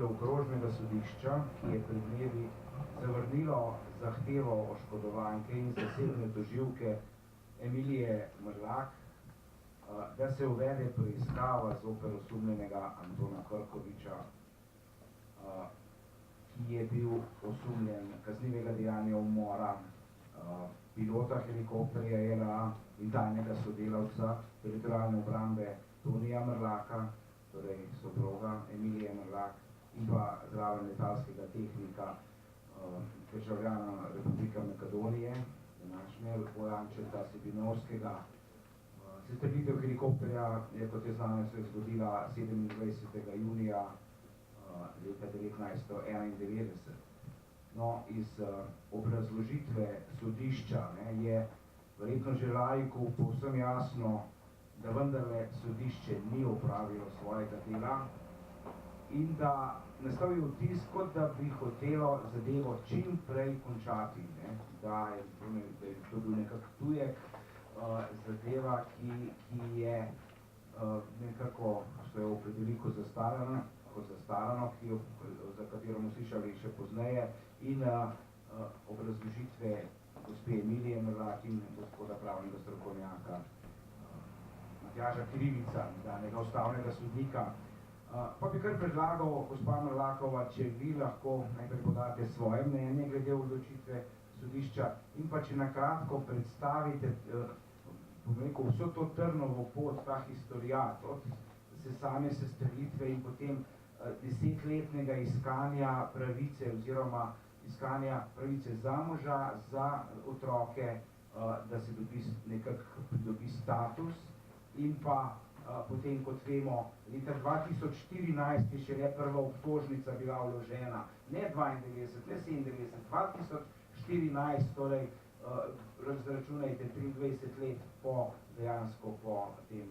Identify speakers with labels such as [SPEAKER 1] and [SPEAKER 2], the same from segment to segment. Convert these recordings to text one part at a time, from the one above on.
[SPEAKER 1] okrožnega sodišča, ki je pred dnevi zavrnilo zahtevo oškodovanke in zasebne tožilke Emilije Mrlak, da se uvede preiskava zoper osumljenega Antona Krkoviča, ki je bil osumljen kaznivega dejanja umora pilota helikopterja JLA in tajnega sodelavca teritorialne obrambe Tonija Mrlaka, torej soproga Emilije Mrlak, in pa zraven letalskega tehnika državljana Republike Makedonije, današnje Bojančeta Sebinovskega. Sestrelitev helikopterja je, kot je znano, se je zgodila 27. junija leta 1991. No, iz obrazložitve sodišča je verjetno že laiku povsem jasno, da vendarle sodišče ni opravilo svojega dela in da nastal je vtis, kot da bi hotelo zadevo čim prej končati, da je to bil nekako tujek zadeva, ki je nekako, što je opredeli kot zastarano, za katero bomo slišali še pozneje, in obrazložitve gospe Emilije Mrlak in gospoda pravnega strokovnjaka Matjaža Krivica, danega ustavnega sodnika. Pa bi kar predlagal, gospa Mrlakova, če vi lahko najprej podate svoje mnenje glede odločitve sodišča in pa če nakratko predstavite vso to trnovo pot, ta historijat, od same sestrelitve in potem 10-letnega iskanja pravice oziroma iskanja pravice za moža, za otroke, da se nekako pridobi status in pa potem, kot vemo, leta 2014 je šele prva obtožnica bila vložena, ne 92, ne 97, 2014, torej razračunajte 23 let dejansko po tem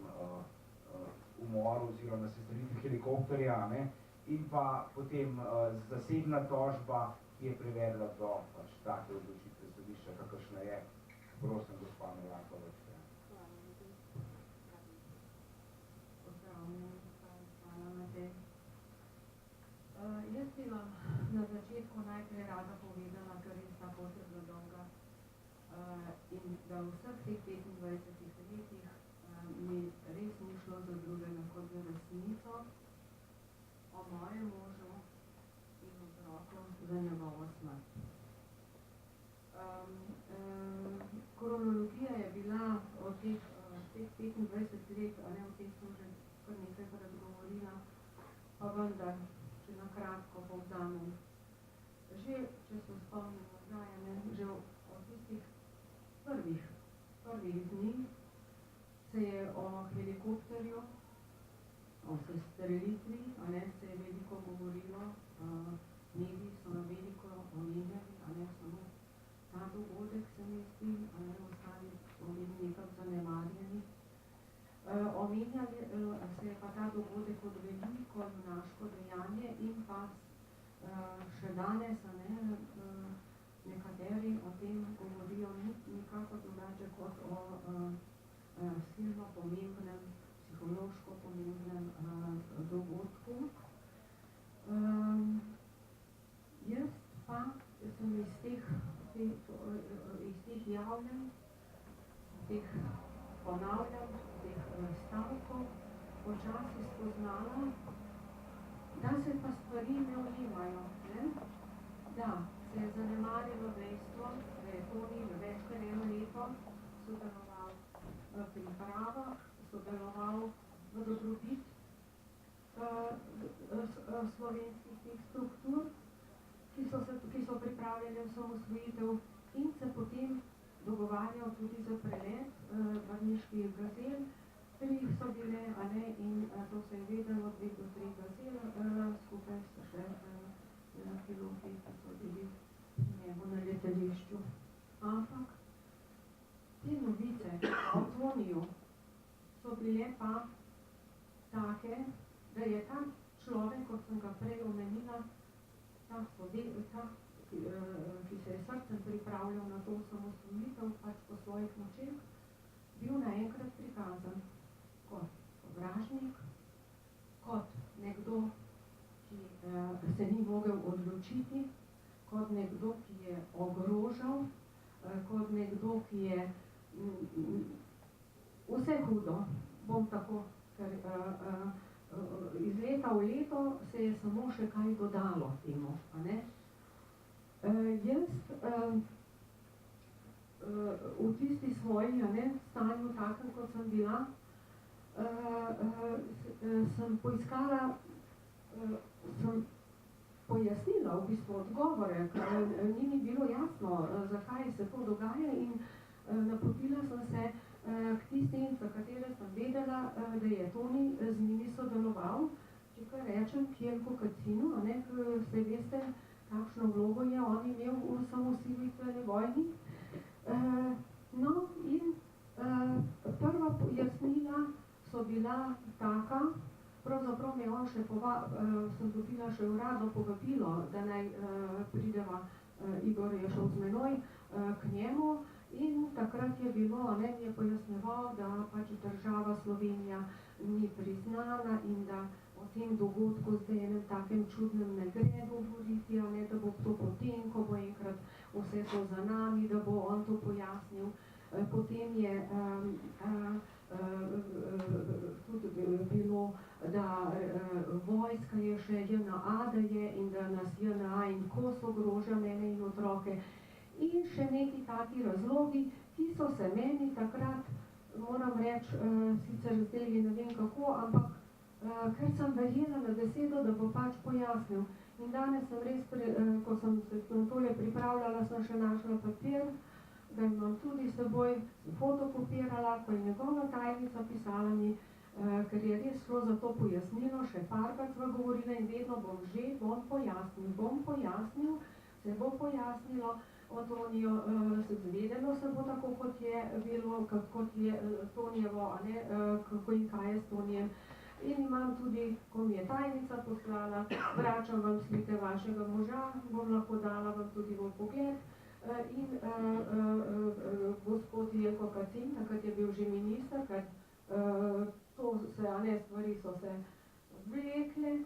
[SPEAKER 1] umoru oziroma sestrelitvi helikopterja, in pa potem zasebna tožba, ki je privedla do take odločitve sodišča, kakršna je. Prosim, gospa Mrlakova.
[SPEAKER 2] Jaz bi vam na začetku najprej rada povedala, ker res ta pot je bila dolga in da v vseh teh 25 letih mi res ni šlo za drugega kot za resnico o mojem možu in otroku za njegovo smrt. Kronologija je bila od teh 25 let, a ne o teh smo že kar nekajkrat govorila, pa vendar, če nakratko povzamem. Že, če se spomnim nazaj, že od tistih prvih dni se je o helikopterju, o sestrelitvi, se je veliko govorilo, mediji so veliko omenjali, samo ta dogodek se mi zdi, ostali so bili nekako zanemarjeni. Omenjali se je pa ta dogodek kot veliko junaško dejanje in pa še danes nekateri o tem govorijo nikako drugače kot o silno pomembnem, psihološko pomembnem dogodku. Jaz pa sem iz teh javljanj, teh ponavljam, teh stavkov počasi spoznala, da se pa stvari ne uživajo, da se je zanemarilo dejstvo, da je Toni več kot eno leto sodeloval v pripravah, sodeloval v dobrobit slovenskih teh struktur, ki so pripravljali osamosvojitev in se potem dogovarjal tudi za prelet vrniških gazel. 3 so bile, in to se je vedelo, 2 do 3 gazel, skupaj so še piloti, ki so bili na letališču. Ampak te novice o Toniju so bile pa take, da je ta človek, kot sem ga prej omenila, ki se je srcem pripravljal na to osamosvojitev, pač po svojih močeh, bil naenkrat prikazan kot sovražnik, kot nekdo, ki odločiti kot nekdo, ki je ogrožal, kot nekdo, ki je vse hudo, bom tako, ker iz leta v leto se je samo še kaj dodalo temu, a ne. Jaz v tisti svoji, a ne, stanju takem, kot sem bila, sem poiskala, sem pojasnila v bistvu odgovore, ker ni mi bilo jasno, zakaj se to dogaja in napotila sem se k tistim, za katere sem vedela, da je Toni z njimi sodeloval, če kar rečem, Kjelko Kacinu, a ne, se veste, kakšno vlogo je on imel v osamosvojitveni vojni. No, in prva pojasnila so bila taka, pravzaprav me on še sem dobila še uradno povabilo, da naj prideva, Igor je šel z menoj k njemu in takrat je bilo, a ne, mi je pojasnjeval, da pač država Slovenija ni priznana in da o tem dogodku zdaj enem takem čudnem ne gre govoriti, a ne, da bo to potem, ko bo enkrat vse to za nami, da bo on to pojasnil. Potem je tudi bilo, da vojska je še JNA, da je in da nas JNA in Kos ogroža mene in otroke. In še neki taki razlogi, ki so se meni takrat, moram reči, sicer zdeli ne vem kako, ampak ker sem verjela na besedo, da bo pač pojasnil. In danes sem res, ko sem se tole pripravljala, sem še našla papir, ga imam tudi s seboj, fotokopirala, ko je njegova tajnica pisala mi, ker je res šlo za to pojasnilo, še parkrat sva govorila in vedno bom pojasnil, se bo pojasnilo, o Tonijo, zvedelo se bo tako, kot je bilo, kot je Tonijevo, a ne, kako in kaj je s Tonijem. In imam tudi, ko mi je tajnica poslala, vračam vam slike vašega moža, bom lahko dala vam tudi v pogled. In gospod Jelko Kacin, takrat je bil že minister, ker to se, a ne, stvari so se vlekle,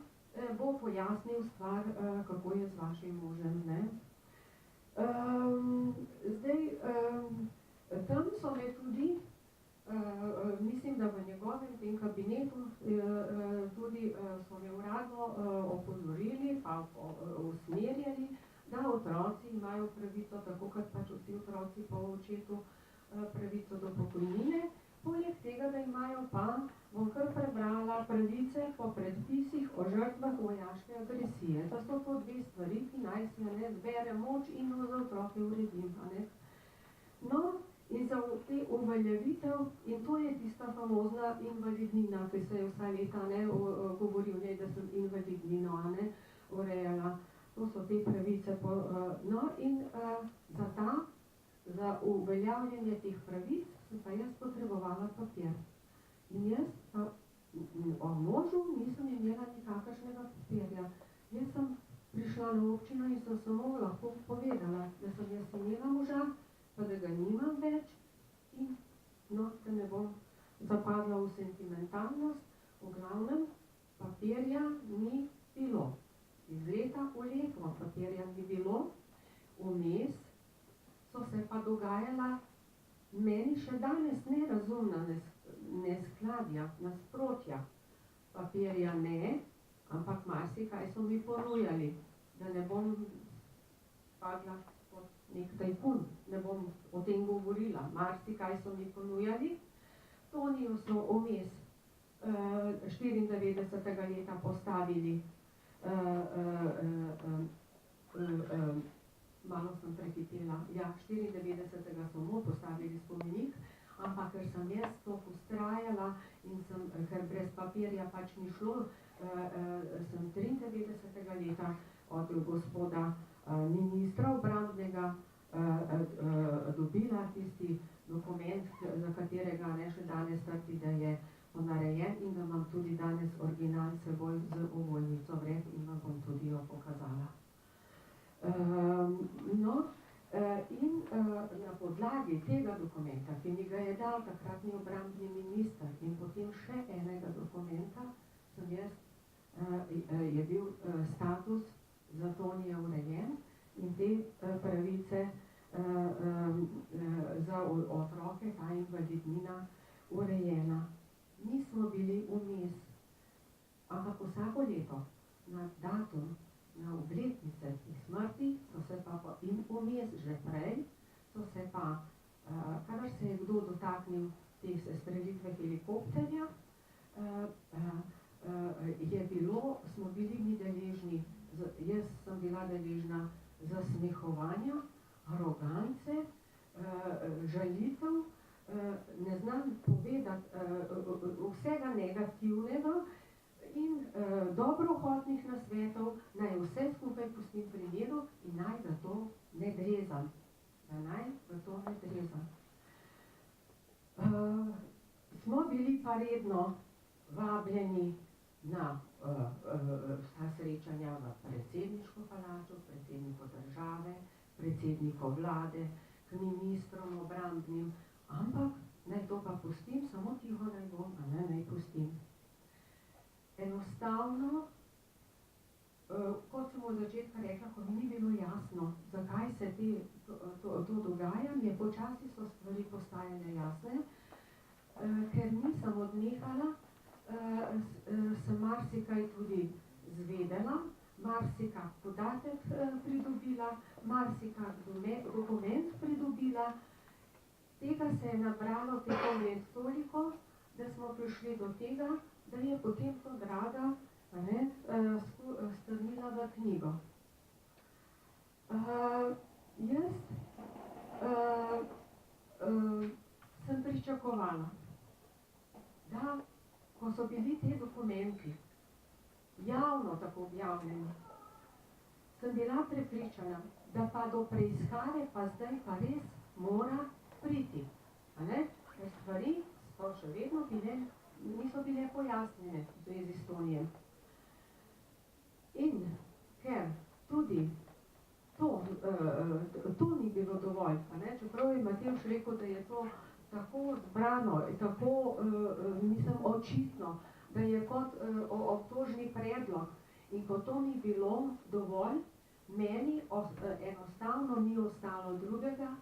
[SPEAKER 2] bo pojasnil stvar, kako je z vašim možem, ne. Zdaj, tam so me tudi, mislim, da v njegovem tem kabinetu tudi so me uradno opozorili pa usmerjali, da otroci imajo pravico, tako kot pač vsi otroci po očetu, pravico do pokojnine, poleg tega, da imajo pa, bom kar prebrala, pravice po predpisih o žrtvah vojaške agresije. Da so to dve stvari, ki naj si, a ne, zbere moč in za otroke uredim, a ne. No, in za te uveljavitev, in to je tista famozna invalidnina, ki se je vsa leta, ne, govori o njej, da sem invalidnino, a ne, urejala. To so te pravice, no, in za uveljavljanje teh pravic sem pa jaz potrebovala papir. In jaz pa o možu nisem imela nikakršnega papirja. Jaz sem prišla na občino in sem samo lahko povedala, da sem jaz imela moža, pa da ga nimam več in, no, da ne bom zapadla v sentimentalnost, v glavnem papirja ni bilo. Iz leta v leto papirja ni bilo, vmes so se pa dogajala meni še danes nerazumna neskladja, nasprotja. Papirja ne, ampak marsikaj so mi ponujali, da ne bom padla kot nek tajkun, ne bom o tem govorila. Marsikaj so mi ponujali, Tonijo so vmes 94. leta postavili, malo sem prehitela, ja, 94. so mu postavili spomenik, ampak ker sem jaz to ustrajala in ker brez papirja pač ni šlo, sem 93. leta od gospoda ministra obrambnega dobila tisti dokument, za katerega ne še danes trdi, da je ponarejen in da imam tudi danes original s seboj z ovojnico vred in vam bom tudi jo pokazala. No, in na podlagi tega dokumenta, ki mi ga je dal takratni obrambni minister in potem še enega dokumenta, je bil status za to
[SPEAKER 3] bili vmes. Ampak vsako leto na datum, na obletnice teh smrti so se pa in vmes že prej, so se pa, kadar se je kdo dotaknil te sestrelitve helikopterja, smo bili mi deležni, jaz sem bila deležna zasmehovanja, arogance, žalitev, ne znam povedati vsega negativnega in dobrohotnih nasvetov, naj vse skupaj pustim pri miru in naj v to ne drezam. Smo bili pa redno vabljeni na vsa srečanja v predsedniško palačo, predsedniku države, predsedniku vlade, k ministrom obrambnim, ampak naj to pa pustim, samo tiho naj bom, a ne naj pustim. Enostavno, kot sem od začetka rekla, ko mi ni bilo jasno, zakaj se to dogajanje, počasi so stvari postajale jasne, ker nisem odnehala, sem marsikaj tudi zvedela, marsikak podatek pridobila, marsikak dokument pridobila. Tega se je nabralo tekom let toliko, da smo prišli do tega, da je potem to Draga strnila v knjigo. Jaz sem pričakovala, da ko so bili te dokumenti javno tako objavljeni, sem bila prepričana, da pa do preiskave pa zdaj pa res mora priti. Ker stvari so še vedno niso bile pojasnjene v zvezi s Tonijem. In ker tudi to ni bilo dovolj, čeprav je Matevž rekel, da je to tako zbrano, tako očitno, da je kot obtožni predlog. In ko to ni bilo dovolj, meni enostavno ni ostalo drugega,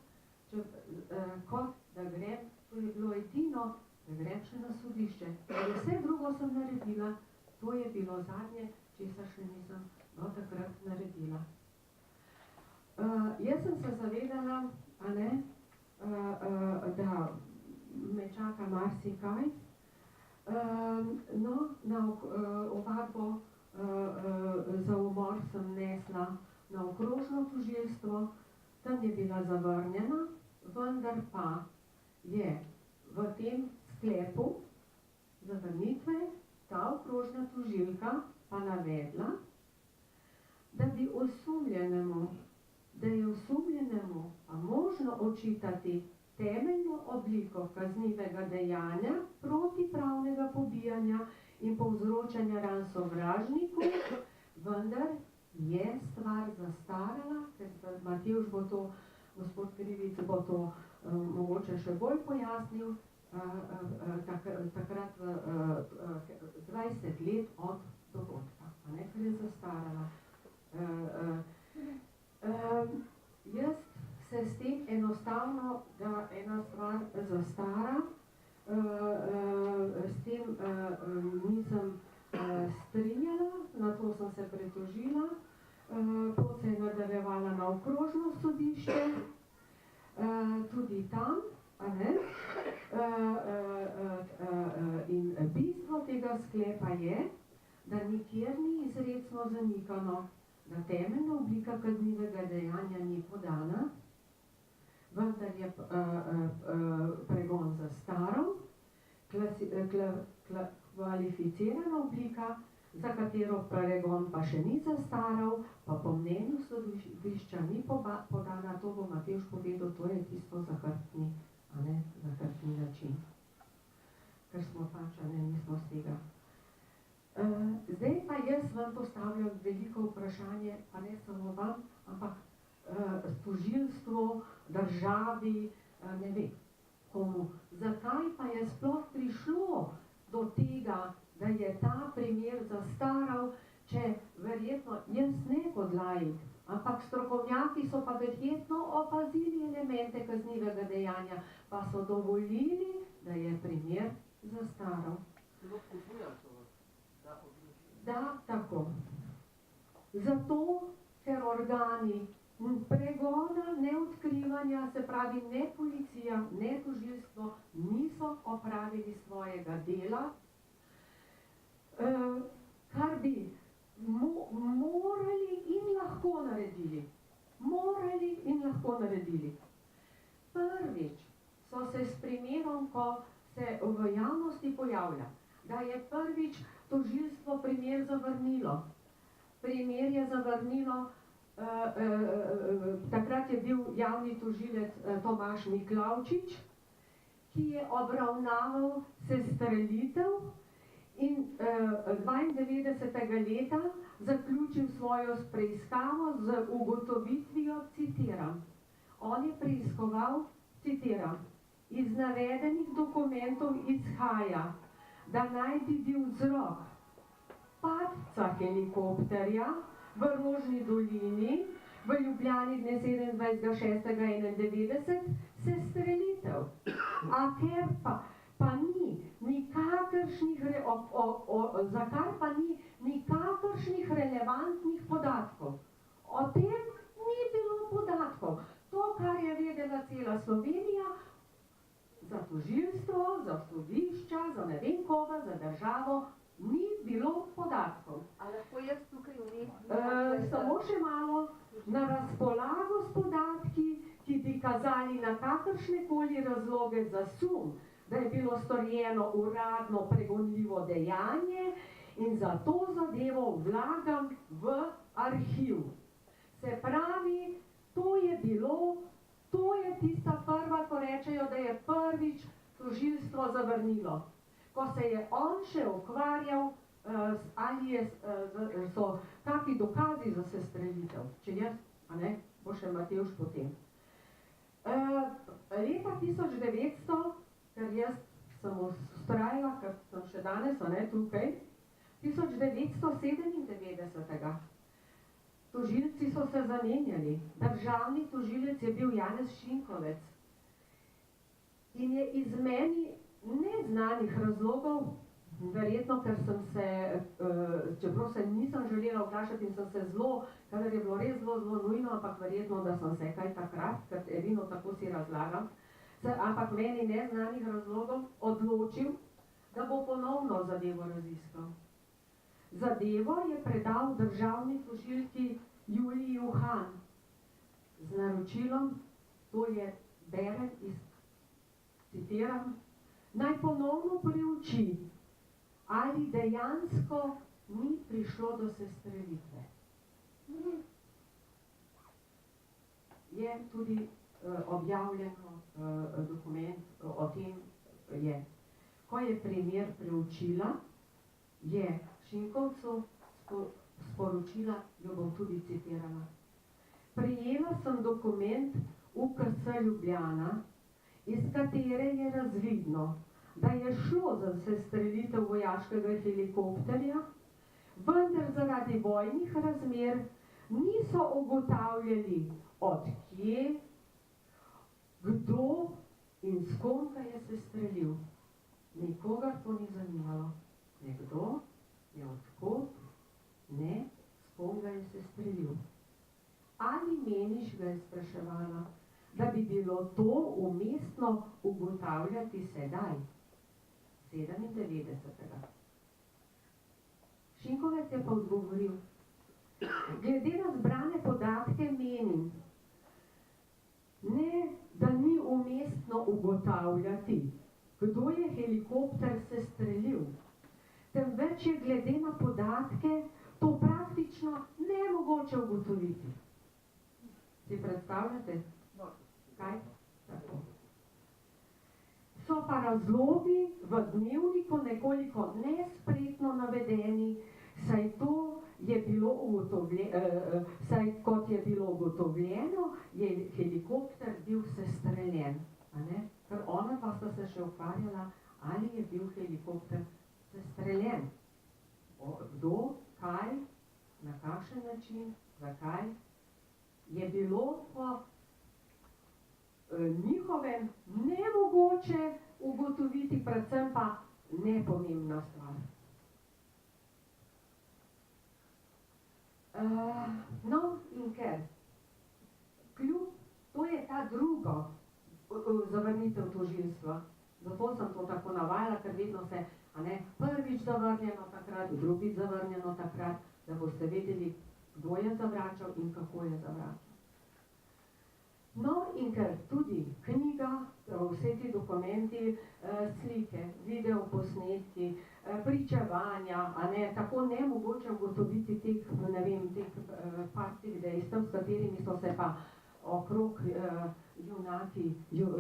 [SPEAKER 3] kot da grem, to je bilo edino, da grem še na sodišče. Vse drugo sem naredila, to je bilo zadnje, česar še nisem do takrat naredila. Jaz sem se zavedala, da me čaka marsikaj. Na ovadbo za umor sem nesla na okrožno tožilstvo, tam je bila zavrnjena, vendar pa je v tem sklepu zavrnitve ta okrožna tožilka pa navedla, da je osumljenemu pa možno očitati temeljno obliko kaznivega dejanja protipravnega pobijanja in povzročanja ran sovražniku, vendar je stvar zastarala, ker Matevž bo to, gospod Krivic bo to mogoče še bolj pojasnil, takrat 20 let od dogodka, ker je zastarala. Jaz se s tem enostavno, da ena stvar zastara, s tem nisem strinjala, na to sem se pritožila, pot se je nadaljevala na okrožno sodišče, tudi tam, in bistvo tega sklepa je, da nikjer ni izrecno zanikano, da temeljna oblika kaznivega dejanja ni podana, vendar je pregon zastaral, kvalificirana oblika, za katero pregon pa še ni zastaral, pa po mnenju sodišča ni podana, to bo Matevž povedal, to je tisto zahrbtni način. Ker smo pač, nismo z tega. Zdaj pa jaz vam postavljam veliko vprašanje, pa ne samo vam, ampak tožilstvu, državi, ne vem, komu. Zakaj pa je sploh prišlo do tega, da je ta primer zastaral, če verjetno jaz ne kot laik, ampak strokovnjaki so pa verjetno opazili elemente kaznivega dejanja, pa so dovolili, da je primer zastaral. Zato, ker organi pregona, ne odkrivanja, se pravi ne policija, ne tožilstvo, niso opravili svojega dela, kar bi morali in lahko naredili. Morali in lahko naredili. Prvič so se s primerom, ko se v javnosti pojavlja, da je prvič tožilstvo primer zavrnilo. Primer je zavrnilo, takrat je bil javni tožilec Tomaž Miklavčič, ki je obravnaval sestrelitev in 92. leta zaključil svojo preiskavo z ugotovitvijo, citiram, on je preiskoval, citiram, iz navedenih dokumentov izhaja, da naj bi bil vzrok padca helikopterja v Rožni dolini v Ljubljani dne 27.6.91 sestrelitev. A ker pa ni nikakršnih, za kar pa ni nikakršnih relevantnih podatkov. O tem ni bilo podatkov. To, kar je vedela cela Slovenija, za tožilstvo, za sodišča, za ne vem koga, za državo, ni bilo podatkov.
[SPEAKER 4] A lahko jaz tukaj vmes?
[SPEAKER 3] Samo še malo, na razpolago s podatki, ki bi kazali na kakršnekoli razloge za sum, da je bilo storjeno uradno pregonljivo dejanje in za to zadevo vlagam v arhiv. Se pravi, to je tista prva, ko rečejo, da je prvič tožilstvo zavrnilo. Ko se je on še ukvarjal, ali so kakvi dokazi za sestrelitev, če jaz, a ne, bo še Matevž potem. Leta 1900, ker jaz sem vztrajala, ker sem še danes, a ne, tukaj, 1997. Tožilci so se zamenjali. Državni tožilec je bil Janez Šinkovec. In je iz meni neznanih razlogov, verjetno, ker sem se, čeprav se nisem želela vprašati in sem se zelo, kadar je bilo res zelo nujno, ampak verjetno, da sem se kaj takrat, ker edino tako si razlagam, ampak meni neznanih razlogov odločil, da bo ponovno zadevo raziskal. Zadevo je predal državni tožilki Juliji Uhan z naročilom, to je berem iz, citiram, naj ponovno preuči, ali dejansko ni prišlo do sestrelitve. Je tudi objavljeno dokument o tem, je. Ko je primer preučila, je Šinkovcu sporočila, jo bom tudi citirala. Prijela sem dokument UKC Ljubljana, iz katere je razvidno, da je šlo za sestrelitev vojaškega helikopterja, vendar zaradi vojnih razmer niso ugotavljali, od kje, kdo in s kom ga je sestrelil. Nikogar to ni zanimalo. Nekdo je odkot, ne, s kom ga je sestrelil. Ali meniš, ga je spraševala, da bi bilo to umestno ugotavljati sedaj, 97. Šinkovec je pa odgovoril, glede na zbrane podatke menim, ne, da ni umestno ugotavljati, kdo je helikopter sestrelil, temveč je glede na podatke to praktično nemogoče ugotoviti. Si predstavljate? Kaj? Tako. So pa razlogi v dnevniku nekoliko nespretno navedeni, saj to je bilo saj kot je bilo ugotovljeno, je helikopter bil sestreljen. Ker ona pa sta se še ukvarjala, ali je bil helikopter sestreljen. Kdo, kaj, na kakšen način, zakaj, je bilo po njihovem nemogoče ugotoviti, predvsem pa nepomembna stvar. odločitev tožilstva. Zato sem to tako navajala, ker vedno se, a ne, prvič zavrnjeno takrat, drugič zavrnjeno takrat, da boste vedeli, kdo je zavračal in kako je zavračal. No, in ker tudi knjiga, vse ti dokumenti, slike, videoposnetki, pričevanja, a ne, tako nemogoče ugotoviti teh, ne vem, teh partih dejstev, s katerimi so se pa okrog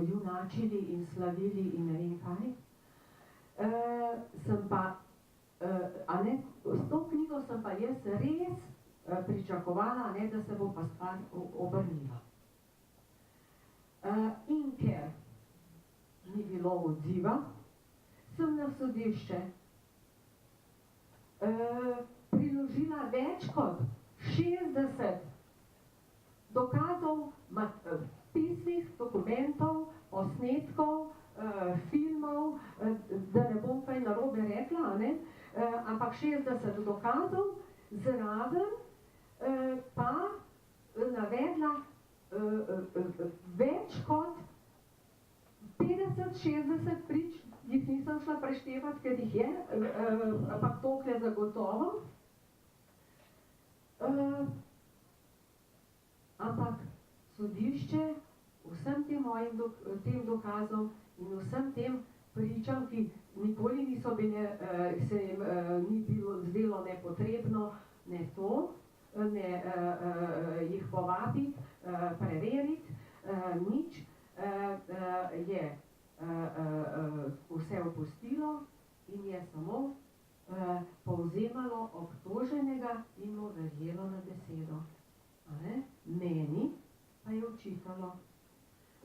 [SPEAKER 3] junačili in slavili in ne vem kaj. Sem pa, a ne, s to knjigo sem pa jaz res pričakovala, ne, da se bo pa stvar obrnila. In ker ni bilo odziva, sem na sodišče priložila več kot 60 dokazov, pisnih dokumentov, posnetkov, filmov, da ne bom kaj narobe rekla, ne? Ampak 60 dokazov, zraven pa navedla več kot 50-60 prič, jih nisem šla preštevati, ker jih je, ampak toliko je zagotovo. Ampak sodišče vsem tem mojim tem dokazom in vsem tem pričam, ki nikoli niso bile, se jim ni bilo zdelo nepotrebno, ne to, ne jih povabiti, preveriti, nič, je vse opustilo in je samo povzemalo obtoženega in mu verjelo na besedo. Meni pa je očitalo,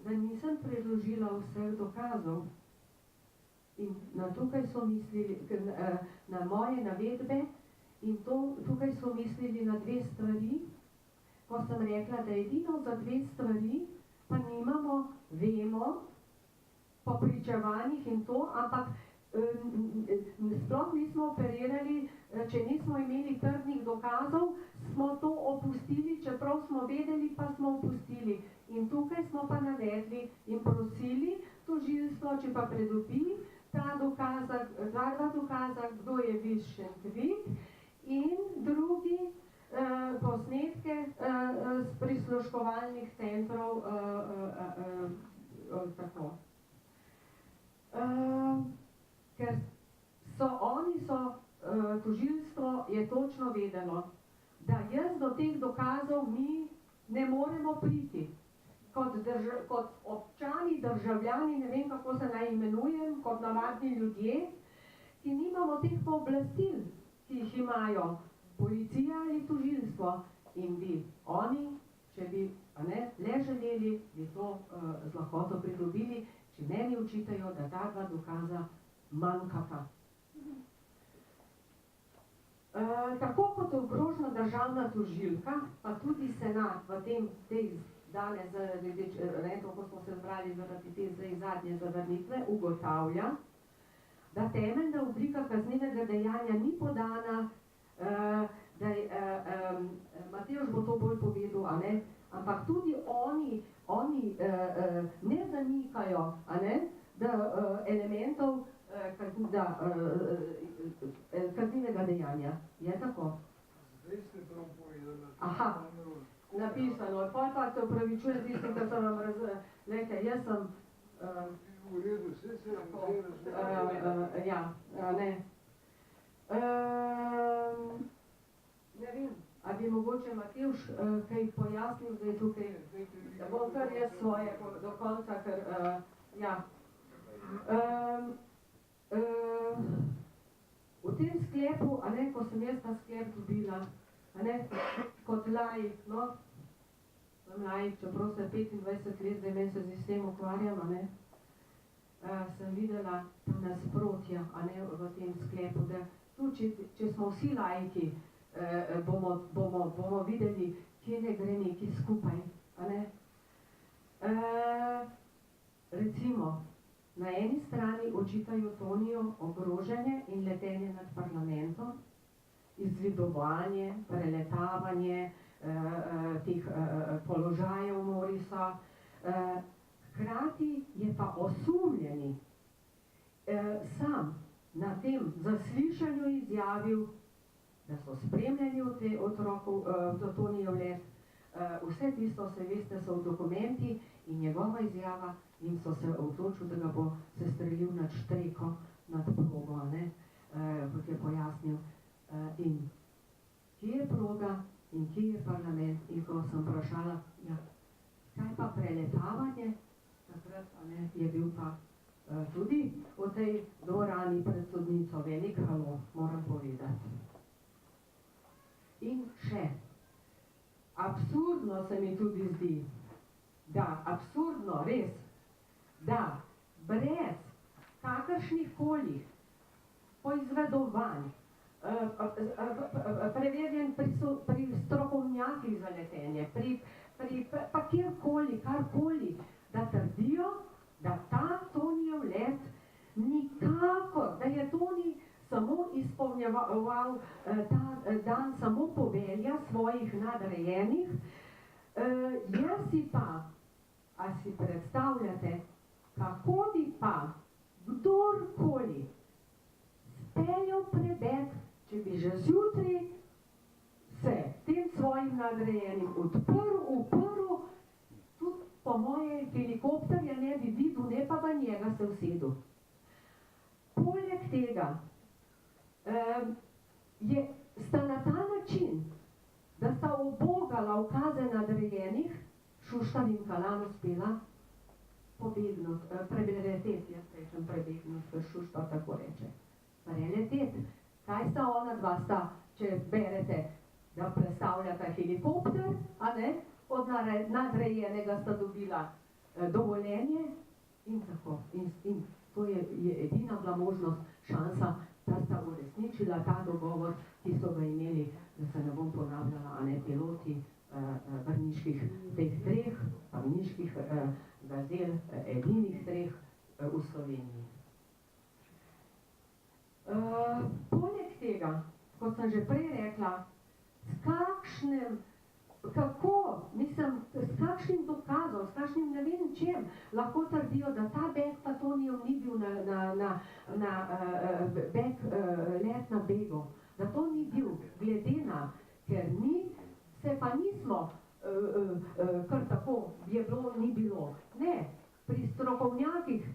[SPEAKER 3] da nisem predložila vseh dokazov in tukaj so mislili na moje navedbe in tukaj so mislili na dve stvari, ko sem rekla, da edino za dve stvari pa nimamo, vemo, po pričevanjih in to, ampak sploh nismo operirali, če nismo imeli trdnih dokazov, smo to opustili, čeprav smo vedeli, pa smo opustili. In tukaj smo pa navedli in prosili tožilstvo, če pa pridobi ta dva dokaza, kdo je višen tvit in drugi posnetke z prisluškovalnih centrov, tako. Ker tožilstvo je točno vedelo, da jaz do teh dokazov mi ne moremo priti. Kot občani, državljani, ne vem, kako se naj imenujem, kot navadni ljudje, ki nimamo teh pooblastil, ki jih imajo policija ali tožilstvo in bi oni, če bi le želeli, bi to z lahkoto pridobili, če meni očitajo, da ta dva dokaza manjkata. Tako kot okrožna državna tožilka, pa tudi senat v tej danes, ko smo se zbrali zaradi te zadnje zavrnitve, ugotavlja, da temeljna oblika kaznivega dejanja ni podana, da Matevž bo to bolj povedal, ampak tudi oni ne zanikajo, da elementov kaznivega dejanja. Je tako?
[SPEAKER 5] Zdaj ste prav povedali.
[SPEAKER 3] Aha, napisano. Potem pa se upravičujem tistim, kar sem vam Lejte, jaz sem
[SPEAKER 5] V redu, vse se razumeli.
[SPEAKER 3] ja, ne. Ne vem, a bi mogoče Matevž kaj pojasnil zdaj tukaj? Bom kar jaz svoje do konca, ker ja. V tem sklepu, ko sem jaz ta sklep dobila, kot laik, sem laik, čeprav se 25 let, zdaj meni se z tem ukvarjam, sem videla ta nasprotja, v tem sklepu, da tudi, če smo vsi laiki, bomo videli, kje ne gre neki skupaj, Recimo, na eni strani očitajo Toniju ogrožanje in letenje nad parlamentom, izvidovanje, preletavanje teh položajev Morisa, Hkrati je pa osumljeni sam na tem zaslišanju izjavil, da so spremljali te otrokov, Tonijev let. Vse tisto, se veste, so v dokumenti in njegova izjava in so se odločili, da ga bo sestrelil nad štreko, nad progo, kot je pojasnil. In kje je proga in kje je parlament? In ko sem vprašala, ja, kaj pa preletavanje? Takrat je bil pa tudi v tej dvorani pred sodnico velik halo, moram povedati. In še, absurdno se mi tudi zdi, absurdno, res, da brez kakršnih koli poizvedovanj, preverjen pri strokovnjakih za letenje, pa kjerkoli, karkoli, da trdijo, da ta Tonijev let nikakor, da je Toni samo izpolnjeval ta dan samo povelja svojih nadrejenih. Jaz si pa, a si predstavljate, kako bi pa kdorkoli speljal prebeg, če bi že zjutraj se tem svojim nadrejenim uprl, tudi po moje helikopterja ne bi videl, ne pa v njega se usedel. Poleg tega sta na ta način, da sta ubogala ukaze nadrejenih, Šuštar in Kalan uspela prebeleteti, jaz rečem prebegnut, ker Šuštar tako reče. Preleteti. Kaj sta ona dva sta, če berete, da predstavljata helikopter, od nadrejenega sta dobila dovoljenje in tako. In to je edina bila možnost, šansa, da sta uresničila ta dogovor, ki so ga imeli, da se ne bom ponavljala, piloti vrniških teh treh, vrniških gazel, edinih treh v Sloveniji. Poleg tega, kot sem že prej rekla, s kakšnim dokazom, s kakšnim ne vem čem, lahko trdijo, da ta beg pa Tonijev ni bil let na begu. Da to ni bil, glede na, ker se pa nismo kar tako, je bilo, ni bilo. Ne, pri strokovnjakih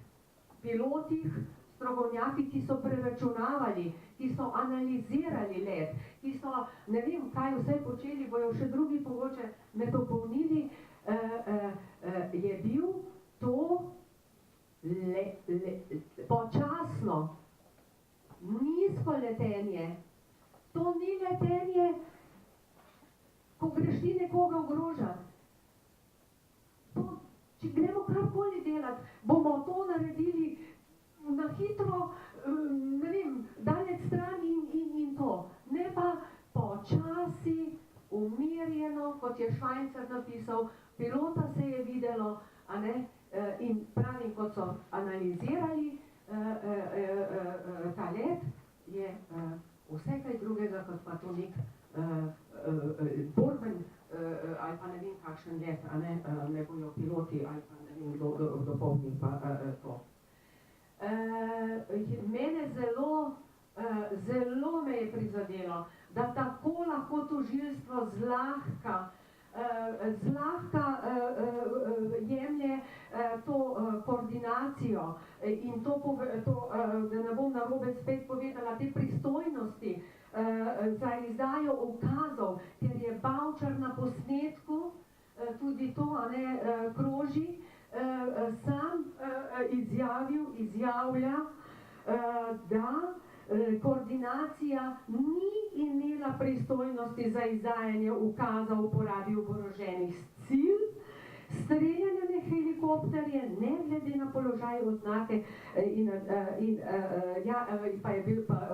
[SPEAKER 3] pilotih, strokovnjaki, ki so preračunavali, ki so analizirali let, ki so, ne vem, kaj vse počeli, bojo še drugi pogoče me dopolnili, je bil to počasno, nizko letenje. To ni letenje, ko greš ti nekoga ogrožati. Če gremo karkoli delati, bomo to naredili na hitro, ne vem, daleč stran in to. Ne pa počasi, umirjeno, kot je Švajcar napisal, pilota se je videlo, in pravim, kot so analizirali ta let, je vse kaj drugega, kot pa to nek borben, ali pa ne vem kakšen let, ne bojo piloti, ali pa ne vem kdo dopolni pa to. Mene zelo me je prizadelo, da tako lahko tožilstvo zlahka jemlje to koordinacijo in to, da ne bom narobe spet povedala, te pristojnosti za izdajo ukazov, ker je Bavčar na posnetku, tudi to kroži, sam izjavlja, da koordinacija ni imela pristojnosti za izdajanje ukaza o uporabi oboroženih sil, streljanje na helikopterje, ne glede na položaj oznake pa je bil pa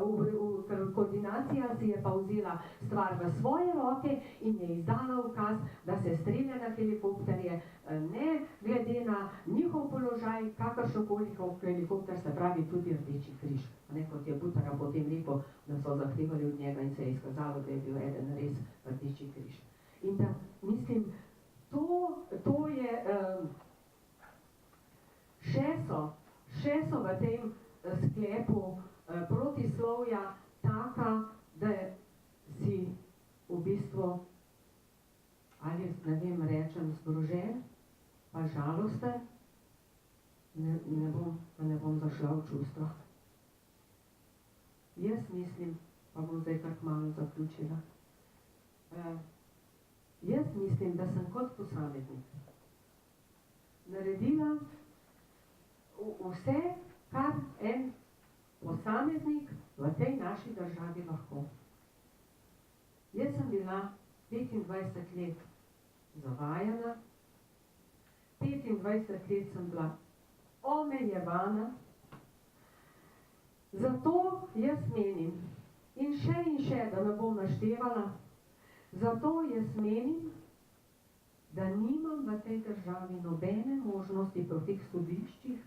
[SPEAKER 3] koordinacija si je pa vzela stvar v svoje roke in je izdala ukaz, da se strelja na helikopterje, ne glede na njihov položaj, kakršnokoli helikopter, se pravi tudi Rdeči križ. Kot je Butara potem rekel, da so zahtevali od njega in se je izkazalo, da je bil eden res Rdeči križ. In da mislim, to je še so v tem sklepu protislovja taka, da si v bistvu, ali ne vem, rečem zgrožen, pa žalosten, ne bom zašla v čustva. Jaz mislim, pa bom zdaj kar malo zaključila, jaz mislim, da sem kot posameznik naredila vse, kar en posameznik v tej naši državi lahko. Jaz sem bila 25 let zavajana, 25 let sem bila omejevana, zato jaz menim, in še, da ne bom naštevala, zato jaz menim, da nimam v tej državi nobene možnosti po teh sodiščih,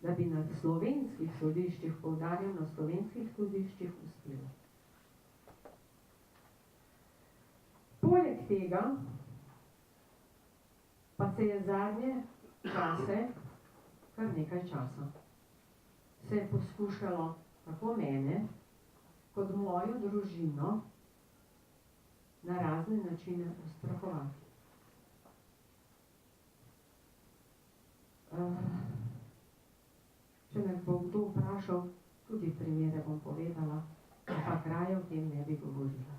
[SPEAKER 3] da bi na slovenskih sodiščih, poudarjam, na slovenskih sodiščih uspela. Poleg tega pa se je zadnje čase, kar nekaj časa, se je poskušalo tako mene, kot mojo družino, na razne načine ustrahovati. Če me bo kdo vprašal, tudi primere bom povedala, ampak raje o tem ne bi govorila.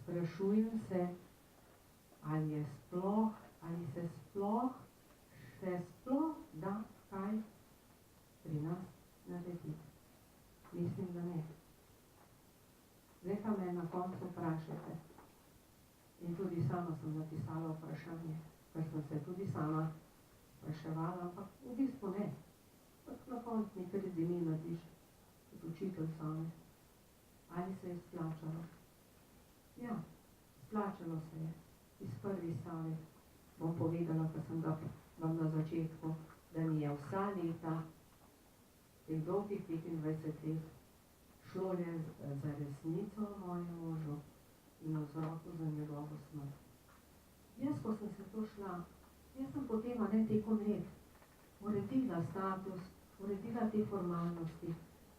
[SPEAKER 3] Sprašujem se, ali se sploh da kaj pri nas narediti. Mislim, da ne. Zdaj pa me na koncu vprašajte. In tudi sama sem napisala vprašanje, ker sem se tudi sama spraševala, ampak v bistvu ne. Na koncu nekaj zimi narediš, kot učitelj same. Ali se je splačalo? Ja, splačalo se je. Iz prvi stavek bom povedala, ker sem ga vam na začetku, da mi je vsa leta, teh dolgih 25 let, šlo je za resnico o mojem možu in o vzroku za njegovo smrt. Jaz, ko sem se to šla, jaz sem potem tekom let uredila status, uredila te formalnosti,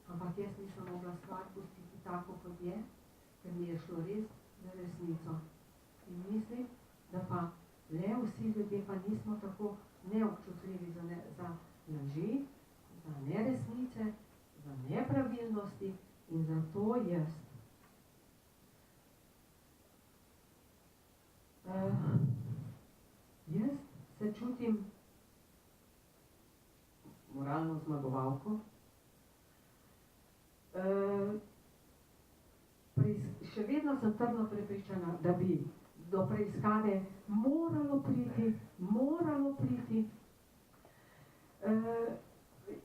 [SPEAKER 3] ampak jaz nisem mogla stvar pustiti tako, kot je, ker mi je šlo res za resnico. In mislim, da pa le vsi ljudje pa nismo tako neobčutljivi za laži, za neresnice, za nepravilnosti in zato jaz. Jaz se čutim moralno zmagovalko. Še vedno sem trdno prepričana, da bi do preiskave moralo priti.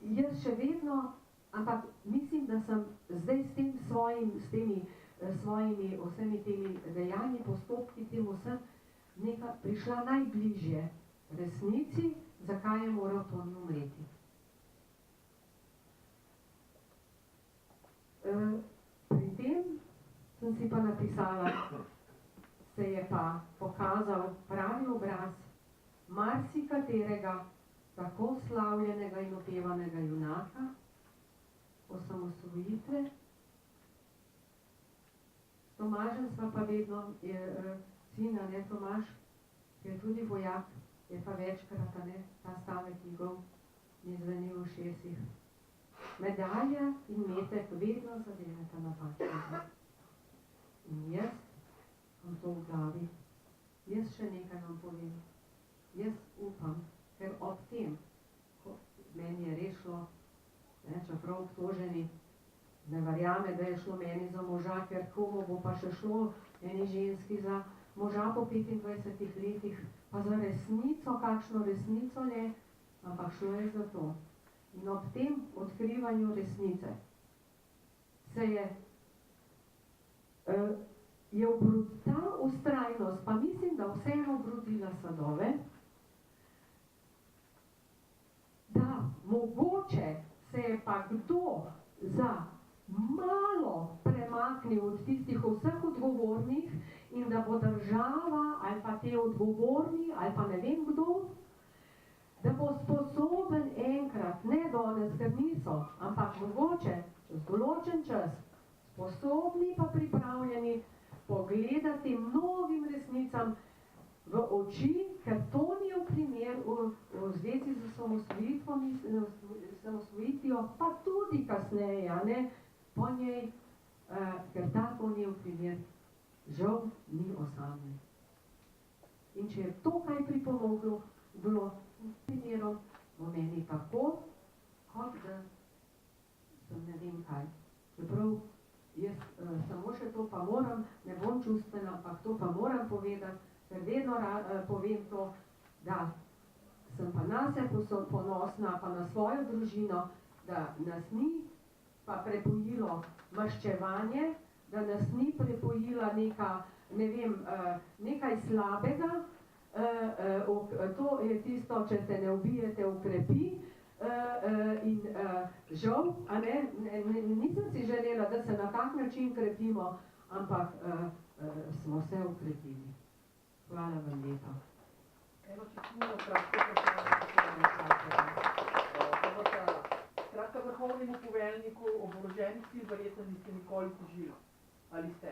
[SPEAKER 3] Jaz še vedno, ampak mislim, da sem zdaj s temi vsemi temi dejanji, postopki, tem vsem prišla najbližje resnici, zakaj je moral Toni umreti. Pri tem sem si pa napisala, se je pa pokazal pravi obraz marsikaterega tako slavljenega in opevanega junaka osamosvojitve. S Tomažem sva pa vedno, sina, ne Tomaž, ki je tudi vojak, je pa večkrat, ta stavek njegov mi zveni v ušesih. Medalja in metek vedno zadeneta napačno. In jaz imam to v glavi. Jaz še nekaj vam povem. Jaz upam, ker ob tem, ko meni je res šlo, čeprav obtoženi ne verjame, da je šlo meni za moža, ker komu bo pa še šlo eni ženski za moža po 25 letih, pa za resnico, kakšno resnico ne, ampak šlo je za to. In ob tem odkrivanju resnice se je ta ustrajnost, pa mislim, da vseeno obrodila sadove, da mogoče se je pa kdo za malo premaknil od tistih vseh odgovornih in da bo država ali pa te odgovorni ali pa ne vem kdo, da bo sposoben enkrat, ne danes, ker niso, ampak mogoče čez določen čas, sposobni pa pripravljeni pogledati mnogim resnicam v oči, ker to ni v primer v zvezi z samosvojitvijo, pa tudi kasneje, ne, po njej, ker tako ni v primer, žal ni osamljen. In če je to kaj pripomoglo, bilo primerom, bo meni tako, kot da sem ne vem kaj. Čeprav jaz samo še to pa moram, ne bom čustvena, ampak to pa moram povedati, ker vedno povem to, da sem pa nase ponosna, pa na svojo družino, da nas ni pa prepojilo maščevanje, da nas ni prepojila neka, ne vem, nekaj slabega, to je tisto, če se ne ubijete, ukrepi, in žal, a ne, nisem si želela, da se na tak način krepimo, ampak smo se ukrepili. Hvala vam lepa.
[SPEAKER 6] Evo, če smo kratko skratka, vrhovnemu poveljniku oboroženih sil verjetno niste nikoli tožili. Ali ste?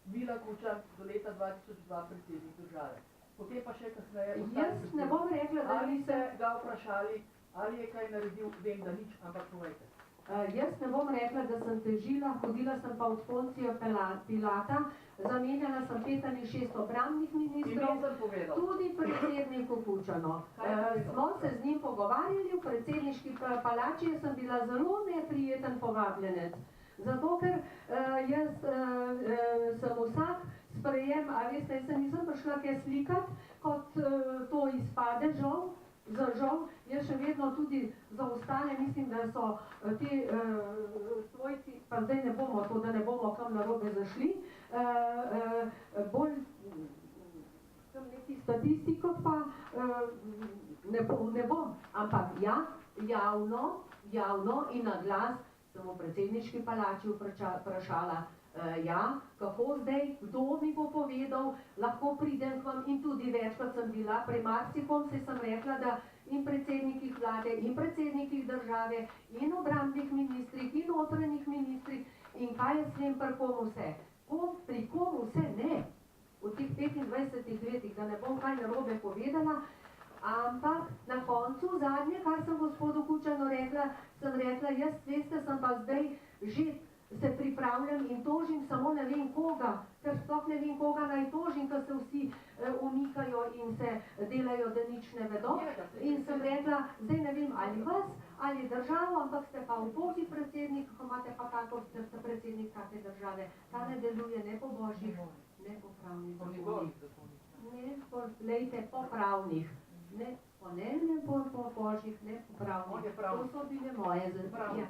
[SPEAKER 6] Mila Kučan, do leta 2002 predsednik države. Potem pa še kasneje...
[SPEAKER 3] Jaz ne bom rekla, da
[SPEAKER 6] ali ste ga vprašali, ali je kaj naredil, vem, da nič, ampak povejte.
[SPEAKER 3] Jaz ne bom rekla, da sem težila, hodila sem pa od Poncija Pilata, zamenjala sem 5 ali 6 obrambnih ministrov, tudi predsedniku Kučano. Smo se z njim pogovarjali v predsedniški palači, jaz sem bila zelo neprijeten povabljenec. Zato, ker jaz sem vsak sprejem, a veste, jaz se nisem prišla kaj slikati, kot to izpade, žal, jaz še vedno tudi za ostale mislim, da so ti svojci, pa zdaj ne bomo to, da ne bomo kam narobe zašli, bolj sem neki statistiko pa ne bom, ampak ja, javno in na glas sem v predsedniški palači vprašala, ja, kako zdaj, kdo mi bo povedal, lahko pridem k vam in tudi večkrat sem bila pri marsikom, se sem rekla, da in predsednikih vlade, in predsednikih države, in obrambnih ministrih, in notranjih ministrih, in kaj jaz vem pri komu vse. Pri komu vse ne, v teh 25 letih, da ne bom kaj narobe povedala, ampak na koncu zadnje, kar sem gospodu Kučanu rekla, sem rekla, jaz veste, sem pa zdaj že se pripravljam in tožim samo ne vem koga, ker sploh ne vem koga naj tožim, ker se vsi umikajo in se delajo, da nič ne vedo. In sem rekla, zdaj ne vem ali vas, ali državo, ampak ste pa ubogi predsednik, ko imate pa tako, ste predsednik take države. Ta ne deluje ne po božjih, ne po pravnih zakonih. Ne, lejte, po pravnih. Ne po božjih, ne po pravnih. To so bile moje zadnje.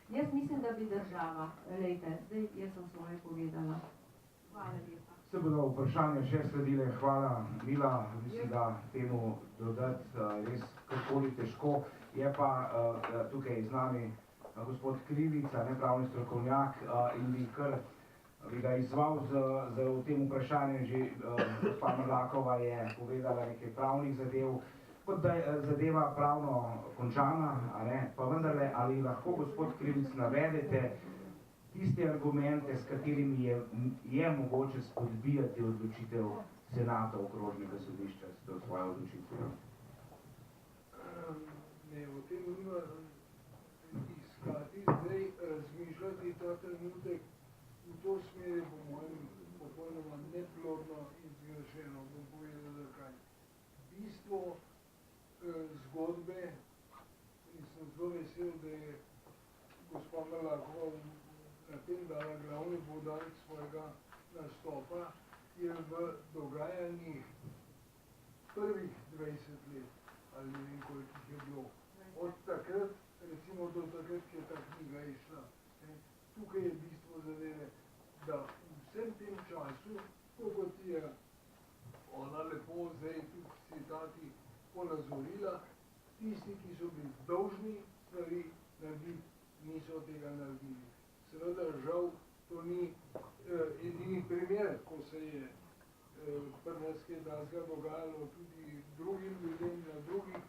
[SPEAKER 3] Jaz mislim, da bi država, lejte, zdaj jaz sem svoje povedala. Hvala lepa.
[SPEAKER 1] Se bodo vprašanja še sledile, hvala Mila, mislim, da temu dodati res kakoli težko. Je pa tukaj z nami gospod Krivica, nepravni strokovnjak in bi ga izval z tem vprašanjem, že gospa Mrlakova je povedala nekaj pravnih zadev, kot da je zadeva pravno končana, pa vendarle, ali lahko gospod Krivic navedete tiste argumente, s katerimi je mogoče spodbijati odločitev Senata okrožnega sodišča s to svojo odločitvijo?
[SPEAKER 5] Ne, o tem nima iskati, zdaj razmišljati ta trenutek v to smeri, po mojem, popolnoma neplodno in zgrešeno, bom povedal zakaj. Bistvo zgodbe, in sem zelo vesel, da je gospa Mrlakova na tem dala glavni poudarek svojega nastopa, je v dogajanjih prvih 20 let, ali ne vem koliko je bilo, od takrat, recimo do takrat, ki je ta knjiga išla. Tukaj je bistvo zadeve, da v vsem tem času, kot je ona lepo zdaj tudi citati ponazorila, tisti, ki so bili dolžni stvari narediti, niso tega naredili. Seveda, žal, to ni edini primer, ko se je pri nas kaj takega dogajalo tudi drugim ljudem na drugih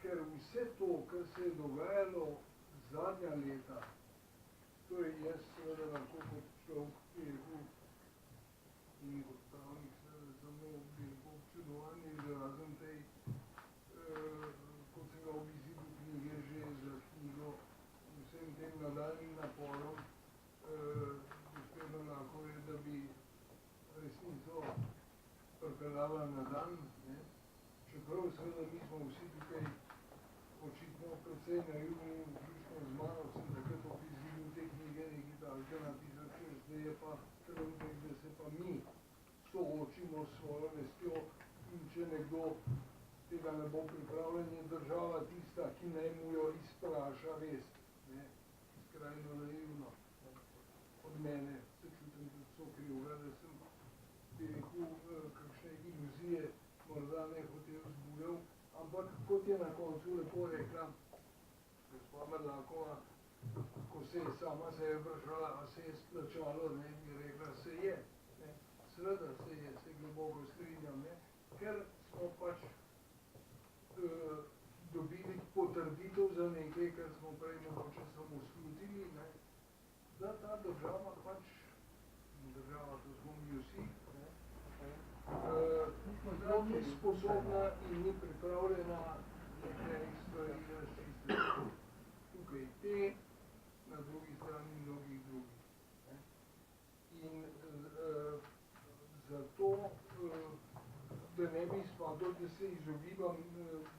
[SPEAKER 5] ker vse to, kar se je dogajalo zadnja leta, torej jaz seveda lahko kot človek, ki je bil in kot pravnik seveda samo občudovanje izrazem tej, kot sem ga v vizitu knjige že za knjigo, vsem tem nadaljnim naporom, uspešno lahko je, da bi resnico pripeljala na dan, ne? Čeprav seveda mi smo vsi tukaj očitno precej naivni, vključno z mano, sem takrat opizil te knjige nekaj takega napisal, ker zdaj je pa trenutek, da se pa mi soočimo s svojo vestjo in če nekdo tega ne bo pripravljen, je država tista, ki naj mu jo izpraša vest, ne? Skrajno naivno. Od mene se čutim tudi so krivega, da sem bi rekel, kakšne iluzije morda ne hotel zbudil, ampak kot je na koncu lepo rekla gospa Mrlakova, ko se je sama sebe vprašala, a se je splačalo, ne, je rekla, se je, ne, seveda se je, se globoko strinjam, ne, ker smo pač dobili potrditev za nekaj, kar smo prej mogoče samo slutili, ne, da ta država pač, država, to smo mi vsi, ne, da ni sposobna in ni pripravljena nekaterih stvari razčistiti. Tukaj te, na drugi strani mnogih drugih. Ne. In zato, da ne bi izpadlo, da se izogibam,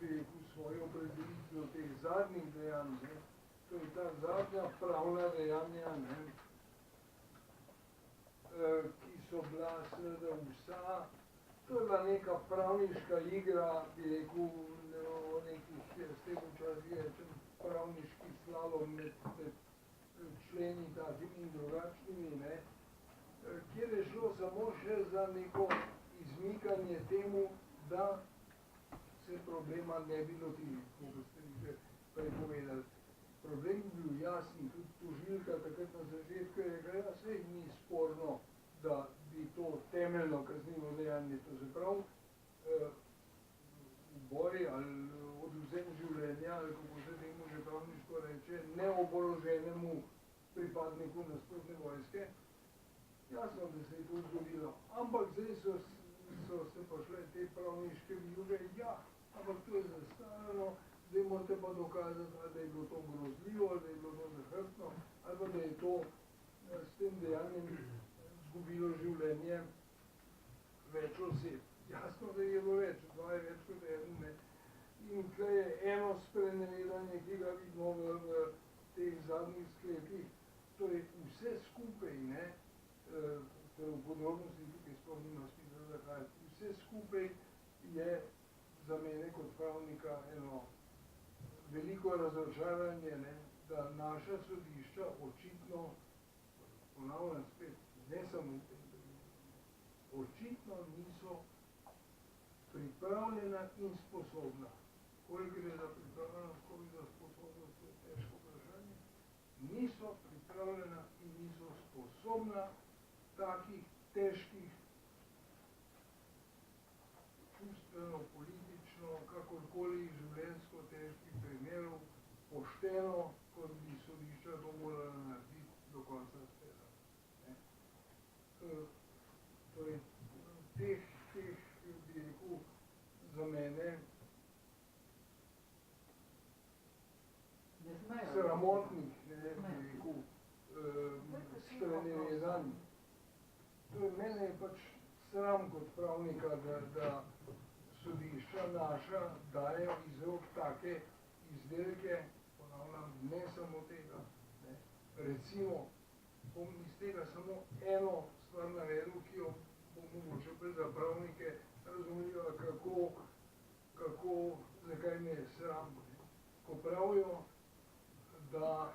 [SPEAKER 5] bi rekel, svojo opredelitvijo teh zadnjih dejanj, ne. To je ta zadnja pravna dejanja, ne, ki so bila seveda vsa, to je bila neka pravniška igra, bi rekel, o nekih, s tem včasih rečem, pravniški slalom med členi takimi in drugačnimi, ne, kjer je šlo samo še za neko izmikanje temu, da se problema ne bi lotili, kot ste mi že prej povedali. Problem bi bil jasen, tudi tožilka takrat na začetku je rekla, ja, sej ni sporno, da bi to temeljno kaznivo dejanje, to se prav, uboj ali odvzem življenja, ali kako se temu že pravniško reče, neoboroženemu pripadniku nasprotne vojske. Jasno, da se je to zgodilo, ampak zdaj so se pa šle te pravniške vljuge, ja, ampak to je zastarano, zdaj morate pa dokazati, ali da je bilo to grozljivo, ali da je bilo to zahrbtno, ali pa da je to s tem dejanjem zgubilo življenje več oseb. Jasno, da je bilo več, dva je več kot eden, ne. In tukaj je eno sprenevedanje, ki ga vidimo v teh zadnjih sklepih, to je vse skupaj, ne, v podrobnosti tukaj sploh nima smisla zahajati, vse skupaj je za mene kot pravnika eno veliko razočaranje, ne, da naša sodišča očitno, ponavljam spet, ne samo v tem primeru, očitno niso pripravljena in sposobna. Koliko gre za pripravljenost, koliko za sposobnost, to je težko vprašanje. Niso pripravljena in niso sposobna takih težkih, čustveno, politično, kakorkoli življenjsko težkih primerov pošteno, kot bi sodišča to morala narediti do konca sveta. Torej, teh, bi rekel, za mene sramotnih, ne bi rekel, sprenevedanj. Torej, mene je pač sram kot pravnika, da sodišča naša dajo iz rok take izdelke, ponavljam, ne samo tega, ne. Recimo, bom iz tega samo eno stvar navedel, ki jo bom mogoče prej za pravnike razumljiva, zakaj me je sram. Ko pravijo, da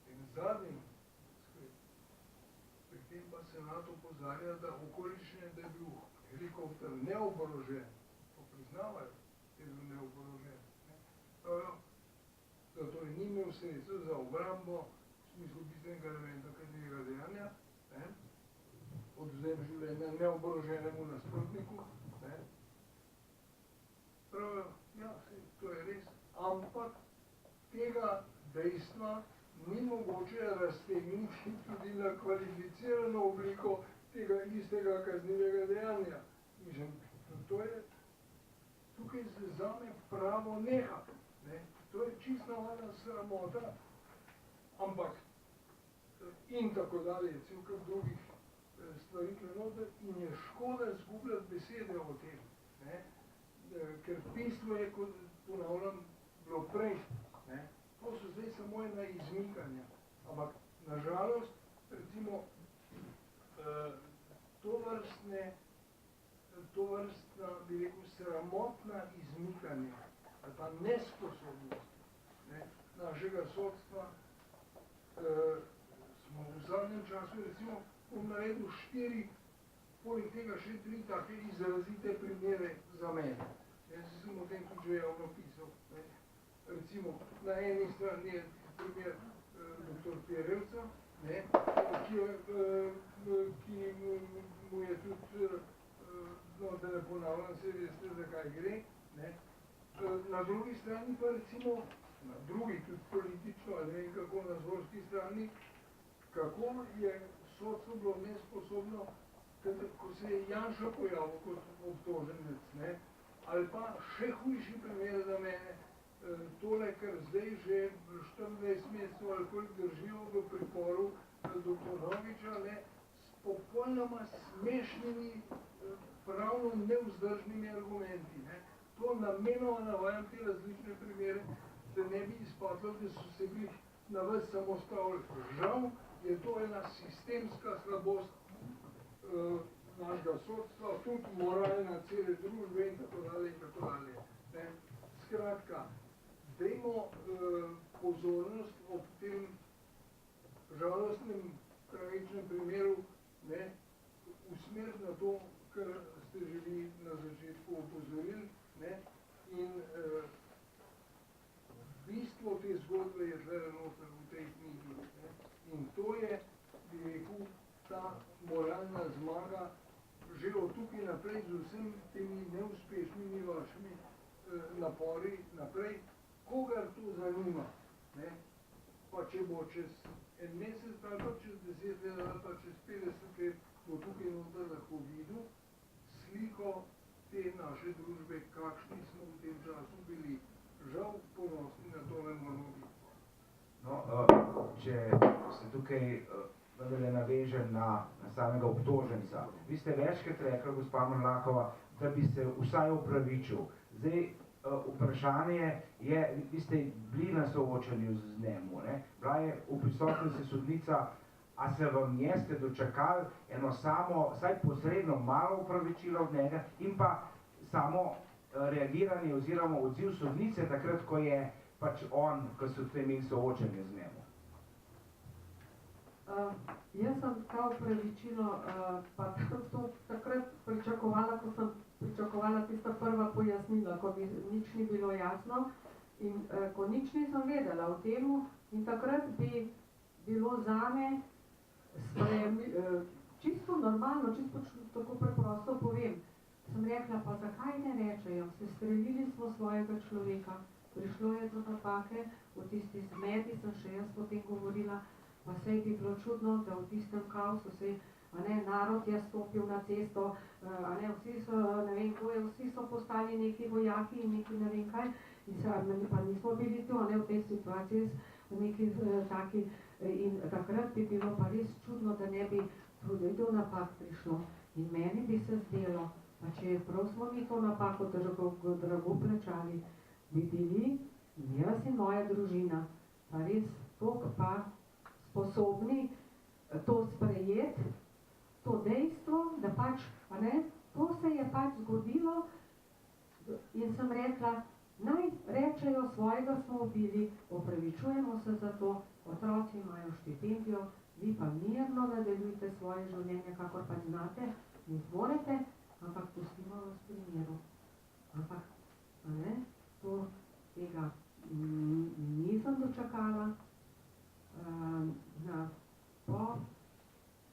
[SPEAKER 5] tem zadnjim pri tem pa senat opozarja, da okolične, da je bil helikopter neoborožen, to priznavajo, da je bil neoborožen, da torej ni imel sredstva za obrambo, v smislu bistvenega elementa kaznivega dejanja, odvzem življenja neoboroženemu nasprotniku, dejstva ni mogoče raztegniti tudi na kvalificirano obliko tega istega kaznivega dejanja. Mislim, to je tukaj zame pravo neha. Ne? To je čisto navadna sramota. Ampak in tako dalje, cel kup drugih stvari noter in je škoda zgubljati besede o tem. Ne? Ker bistvo je, kot ponavljam, bilo prej. Ne? To so zdaj samo ena izmikanja. Ampak, nažalost, recimo, tovrstna, bi rekel, sramotna izmikanja, ali pa nesposobnost našega sodstva, smo v zadnjem času, recimo, bom naredil 4, poleg tega še 3 take izrazite primere za mene. Jaz sem o tem tudi že javno pisal. Ne. Recimo, na eni strani je primer dr. Perevca, ne, ki mu je tudi, no, da ne ponavljam, se veste, zakaj gre. Ne. Na drugi strani pa recimo, na drugi tudi politično, ali ne vem kako na zvorski strani, kako je sodstvo bilo nesposobno, ko se je Janša pojavil kot obtoženec, ne, ali pa še hujši primer za mene, tole, kar zdaj že 24 mesecev ali koliko držijo v priporu dr. Noviča, ne, s popolnoma smešnimi, pravno nevzdržnimi argumenti. Ne. To namenoma navajam te različne primere, da ne bi izpadlo, da so se bili na vas samo stavili. Žal je to ena sistemska slabost našega sodstva, tudi moralna cele družbe in tako dalje in tako dalje. Ne. Skratka, dajmo pozornost ob tem žalostnem, tragičnem primeru, ne, usmeriti na to, kar ste že vi na začetku opozorili, ne, in bistvo te zgodbe je tle noter v tej knjigi. Ne, in to je, bi rekel, ta moralna zmaga, že od tukaj naprej z vsem temi neuspešnimi vašimi napori naprej, kogar to zanima, ne, pa če bo čez en mesec ali pa čez 10 let ali pa čez 50 let, bo tukaj noter lahko videl sliko te naše družbe, kakšni smo v tem času bili. Žal ponosni na to ne moramo biti.
[SPEAKER 1] No, če se tukaj vendarle navežem na samega obtoženca. Vi ste večkrat rekli, gospa Mrlakova, da bi se vsaj opravičil. Zdaj, vprašanje je, vi ste bili na soočanju z njemu, ne? Bila je v prisotnosti sodnica, a se vam je, ste dočakali eno samo, vsaj posredno malo opravičilo od njega in pa samo reagiranje oziroma odziv sodnice takrat, ko je pač on, ko so imeli soočanje z njemu.
[SPEAKER 3] Jaz sem ta opravičilo pa to takrat pričakovala, ko sem pričakovala tista prva pojasnila, ko mi nič ni bilo jasno in ko nič nisem vedela o temu in takrat bi bilo zame čisto normalno, čisto tako preprosto povem. Sem rekla, pa zakaj ne rečejo, sestrelili smo svojega človeka, prišlo je do napake, v tisti zmedi sem še jaz potem govorila, pa sej bi bilo čudno, da v tistem kaosu sej, narod je stopil na cesto, vsi so, ne vem, vsi so postali neki vojaki in neki ne vem kaj, in pa nismo bili tu, v tej situaciji neki taki, in takrat bi bilo pa res čudno, da ne bi tudi do napak prišlo. In meni bi se zdelo, pa če prav smo mi to napako drago plačali, bi bili jaz in moja družina pa res toliko pa sposobni to sprejeti, to dejstvo, da pač, to se je pač zgodilo in sem rekla, naj rečejo svojega smo ubili, opravičujemo se za to, otroci imajo štipendijo, vi pa mirno nadaljujte svoje življenje, kakor pa znate, ne zmorete, ampak pustimo vas pri miru. Ampak, to tega nisem dočakala. Po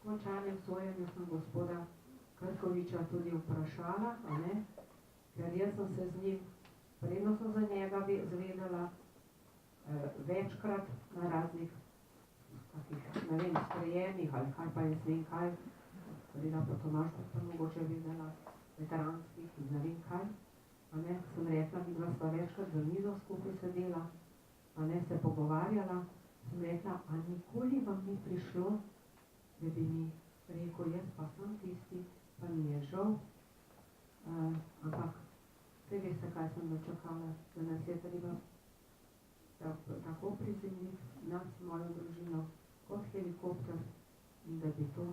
[SPEAKER 3] končanem sojenju sem gospoda Krkoviča tudi vprašala, ker jaz sem se z njim, predno sem za njega zvedela, večkrat na raznih takih, ne vem, sprejemih ali kaj pa jaz vem kaj, Karina pa Tomaž pa mogoče videla, veteranskih in ne vem kaj, a ne, sem rekla, videla sva večkrat za mizo skupaj sedela, a ne, se pogovarjala, sem rekla, a nikoli vam ni prišlo, da bi mi rekel, jaz pa sem tisti, pa mi je žal, ampak vse veste, kaj sem dočakala, da nas je treba tako prizemljiti, nas, mojo družino, kot helikopter in da bi to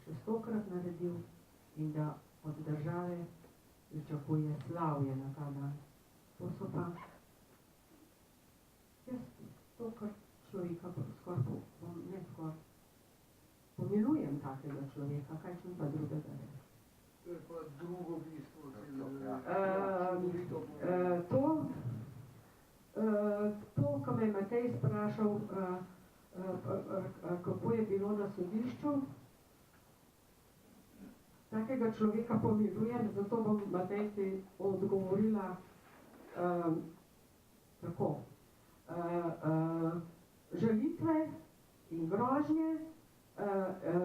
[SPEAKER 3] še 100-krat naredil in da od države pričakuje slavje na ta dan. To so pa, jaz to, kar človeka skoraj pomilujem takega človeka, kaj čem pa drugega reči.
[SPEAKER 5] To je pa drugo bistvo.
[SPEAKER 3] To, ko me je Matej sprašal, kako je bilo na sodišču, takega človeka pomilujem, zato bom Matej ti odgovorila tako. Žalitve in grožnje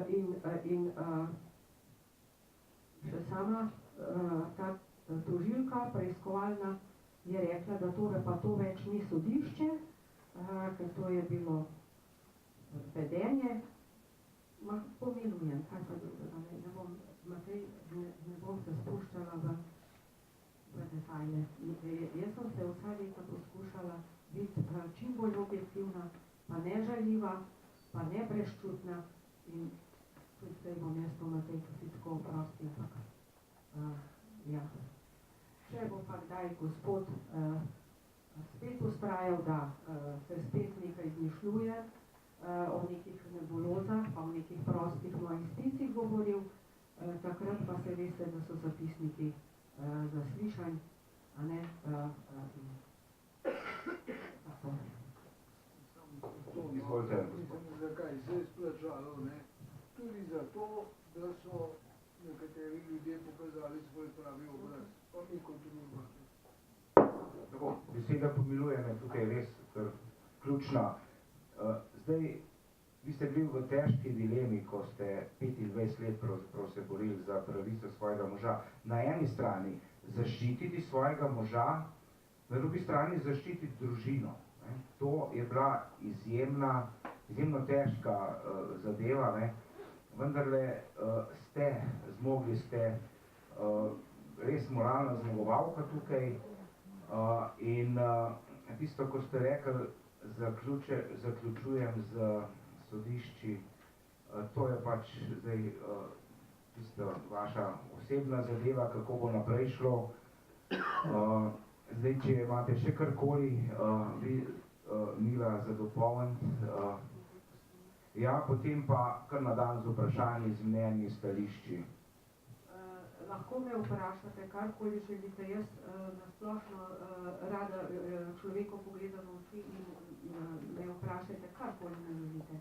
[SPEAKER 3] in še sama ta tožilka preiskovalna je rekla, da tole pa to več ni sodišče, ker to je bilo vedenje. Pomilujem, kaj pa drugega, ne bom, Matej, ne bom se spuščala v detajle. Jaz sem se vsa leta poskušala biti čim bolj objektivna, pa ne žaljiva, pa ne brezčutna in tudi zdaj bom jaz to Matej, ko si tako oprosti, ampak ja. Če bo pa kdaj gospod spet ustrajal, da se spet nekaj izmišljuje, o nekih nebulozah, pa o nekih prostih mojih sticih govoril, takrat pa se veste, da so zapisniki zaslišanj, a ne, tako.
[SPEAKER 1] Izvolite.
[SPEAKER 5] Zakaj se je splačalo, ne? Tudi zato, da so nekateri ljudje pokazali svoj pravi obraz, pa mi kot družba.
[SPEAKER 1] Tako, beseda pomilujem je tukaj res ključna. Zdaj, vi ste bili v težki dilemi, ko ste 25 let pravzaprav se borili za pravico svojega moža. Na eni strani zaščititi svojega moža, na drugi strani zaščititi družino. To je bila izjemno težka zadeva, ne? Vendarle zmogli ste res moralna zmagovalka tukaj in tisto, ko ste rekli, zaključujem z sodišči, to je pač zdaj tisto vaša osebna zadeva, kako bo naprej šlo. Zdaj, če imate še karkoli, vi, Mila, za dopolniti, ja, potem pa kar na dan z vprašanji, z mnenji, stališči.
[SPEAKER 3] Lahko me vprašate, karkoli želite. Jaz nasplošno rada človeku pogledam v oči in me vprašajte, karkoli me želite.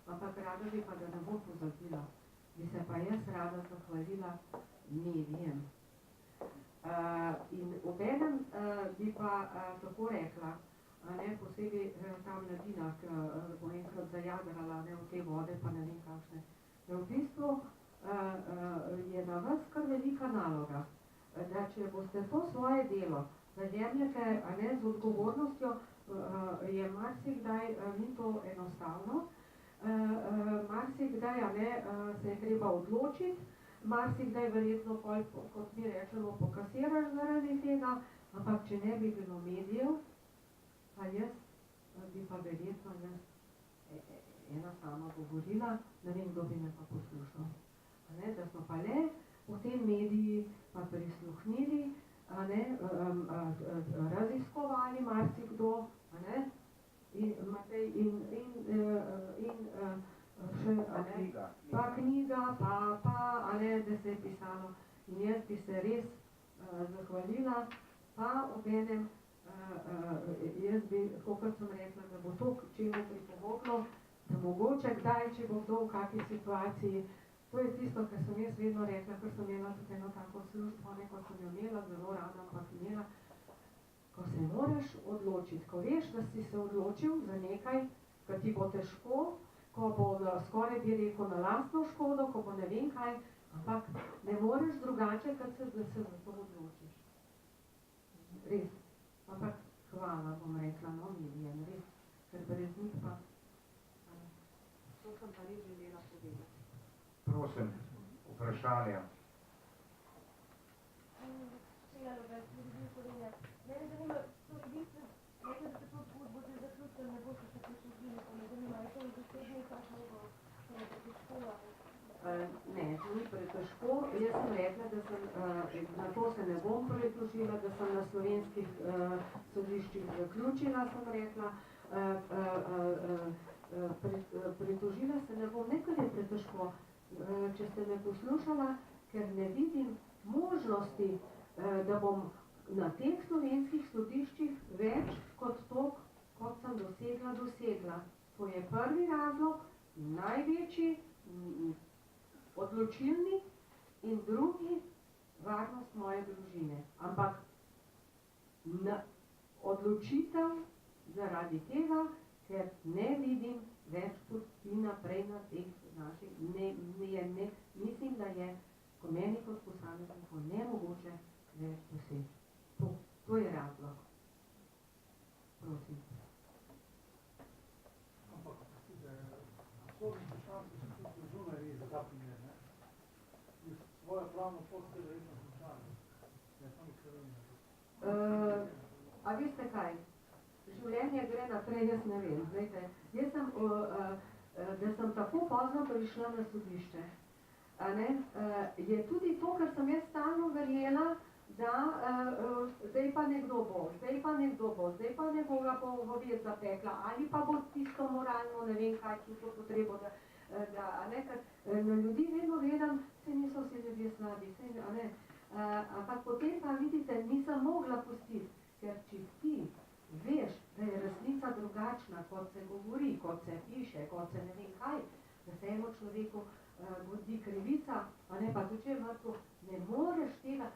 [SPEAKER 3] Ampak rada bi pa, da ne bo pozabila. Bi se pa jaz rada zahvalila medijem. In obenem bi pa tako rekla, ne, posebej ta mladina, ki bo enkrat zajadrala v te vode, pa ne vem kakšne. V bistvu je na vas kar velika naloga, da če boste to svoje delo, da jemljete z odgovornostjo, je marsikdaj ni to enostavno, marsikdaj se je treba odločiti, marsikdaj verjetno, kot mi rečemo, pokasiraš zaradi tega, ampak če ne bi bilo medijev, pa jaz bi pa verjetno ena sama govorila, ne vem, kdo bi me pa poslušal. Da smo pa le potem mediji pa prisluhnili, raziskovali marsikdo, in še, pa knjiga, da se je pisalo. In jaz bi se res zahvalila, pa obenem, jaz bi, kot sem rekla, da bo to, če bo pripomoglo, da mogoče kdaj, če bo kdo v kakšni situaciji, to je tisto, kar sem jaz vedno rekla, ker sem imela tudi eno tako službo, kot sem jo imela, zelo rada, ampak imela, ko se moraš odločiti, ko veš, da si se odločil za nekaj, kar ti bo težko, ko bo skoraj bi rekel na lastno škodo, ko bo ne vem kaj, ampak ne moreš drugače, kot da se za to odločiš. Res. Ampak hvala, bom rekla, no, Milijan, res. Ker brez njih pa... To sem pa res želela povedati.
[SPEAKER 1] Prosim, vprašanja.
[SPEAKER 7] Mene zanima, vi ste rekli, da ste to zgodbo zdaj zaključili, ne boste se pritožili, pa me zanima, je to v zasebni kakšno pretežko?
[SPEAKER 3] Ne, to ni pretežko. Jaz sem rekla, da sem, na to se ne bom pritožila, da sem na slovenskih sodiščih zaključila, sem rekla. Pritožila se ne bom, ne ker je pretežko, če ste me poslušala, ker ne vidim možnosti, da bom na teh slovenskih sodiščih več kot to, kot sem dosegla. To je prvi razlog, največji, odločilni in drugi, varnost moje družine. Ampak odločitev zaradi tega, ker ne vidim več poti naprej na teh naših, mislim, da je ko meni kot posamezniku nemogoče več doseči. To je razlog. Prosim.
[SPEAKER 5] Ampak, sodni poslanci so tudi zunaj res za ta primer, ne? Svojo pravno pot ste verjetno končali. Ne, samo Slovenija.
[SPEAKER 3] A veste kaj? Življenje gre naprej, jaz ne vem. Glejte, jaz sem, da sem tako pozno prišla na sodišče, je tudi to, kar sem jaz stalno verjela, da zdaj pa nekdo bo, zdaj pa nekoga bo vodijet zapekla, ali pa bo tisto moralno, ne vem kaj, tisto potrebo, ker na ljudi vedno gledam, se niso vsi ljudje slabi, ampak potem pa vidite, nisem mogla pustiti, ker če ti veš, da je resnica drugačna, kot se govori, kot se piše, kot se ne vem kaj, da se eno človeku godi krivica, pa tudi če je mrtvo, ne moreš tega,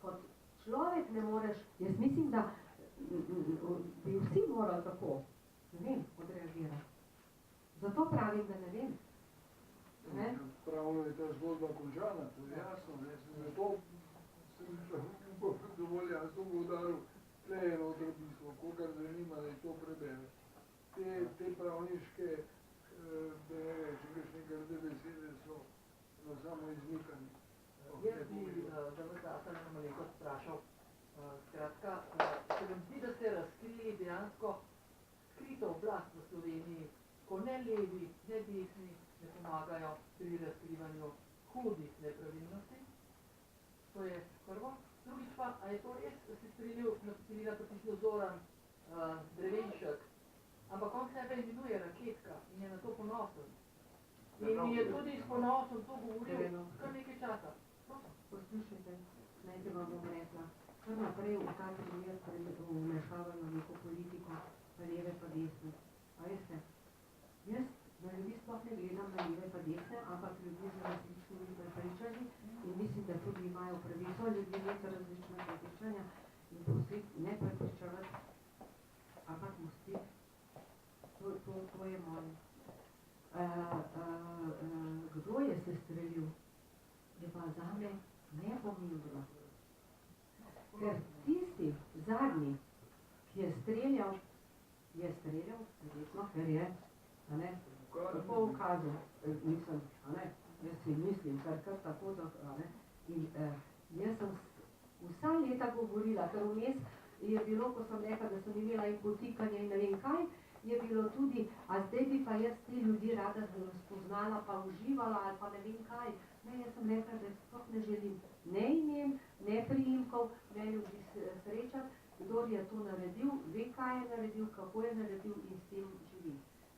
[SPEAKER 3] kot človek ne moreš, jaz mislim, da bi vsi morali tako, ne vem, odreagirati. Zato pravim, da ne vem.
[SPEAKER 5] Pravno je ta zgodba končana, to je jasno, zato sem dovolj jasno povdaril, tle je eno drobistvo, kogar zanima, da je to prebere. Te pravniške, da ne rečem, kakšne grde besede so samo izmikanje.
[SPEAKER 6] Jaz bi za vrtata na malenkost vprašal, skratka, se vam zdi, da ste razkrili dejansko skrito oblast v Sloveniji, ko ne levi, ne desni ne pomagajo pri razkrivanju hudih nepravilnosti. To je prvo. Drugič pa, a je to res, da ste strelila pritisnil Zoran Drevenšek, ampak on sebe imenuje Raketka in je na to ponosen. In mi je tudi s ponosom to govoril kar nekaj časa.
[SPEAKER 3] Poslušajte, najte vam bom rekla, kar naprej v ta primer vmešavamo neko politiko, pa leve pa desne. A veste, jaz na ljudi sploh ne gledam na leve pa desne, ampak ljudi z različnimi prepričanji in mislim, da tudi imajo pravico ljudi imeti različne prepričanja in pustiti, ne prepričavati, ampak pustiti. To je moje. Kdo je se strelil? Je pa zame nepomembno. Ker tisti zadnji, ki je streljal, verjetno, ker je, tako ukazal, mislim, jaz si mislim, kar tako, in jaz sem vsa leta govorila, ker vmes je bilo, ko sem rekla, da sem imela in potikanje in ne vem kaj, je bilo tudi, a zdaj bi pa jaz te ljudi rada spoznala, pa uživala ali pa ne vem kaj. Ne, jaz sem rekla, da sploh ne želim ne imen, ne priimkov, ne ljudi srečati, kdor je to naredil, ve kaj je naredil, kako je naredil in s tem živi.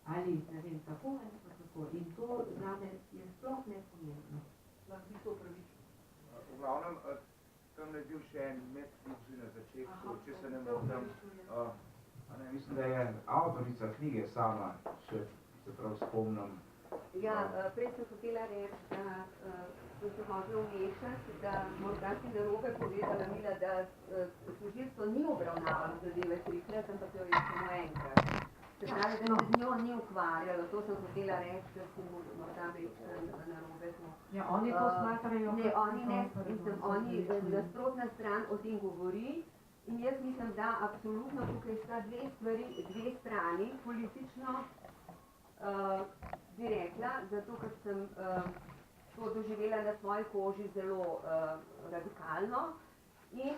[SPEAKER 3] Ali ne vem, tako ali pa tako. In to zame je sploh nepomembno.
[SPEAKER 6] Lahko ni to pravično.
[SPEAKER 1] V glavnem, tam je bil še en medklic na začetku, če se ne motim. Mislim, da je avtorica knjige sama, če se prav spomnim,
[SPEAKER 4] Ja, prej sem hotela reči, da sem se hotela vmešati, da morda si narobe povedala, Mila, da tožilstvo ni obravnavalo zadeve trikrat, ampak jo je samo enkrat. Se pravi, da se z njo ni ukvarjalo, to sem hotela reči, da si morda narobe smo.
[SPEAKER 3] Ja, oni to smatrajo.
[SPEAKER 4] Ne, oni ne, oni nasprotna stran o tem govori in jaz mislim, da absolutno tukaj sta dve strani politično bi rekla, zato ker sem to doživela na svoji koži zelo radikalno in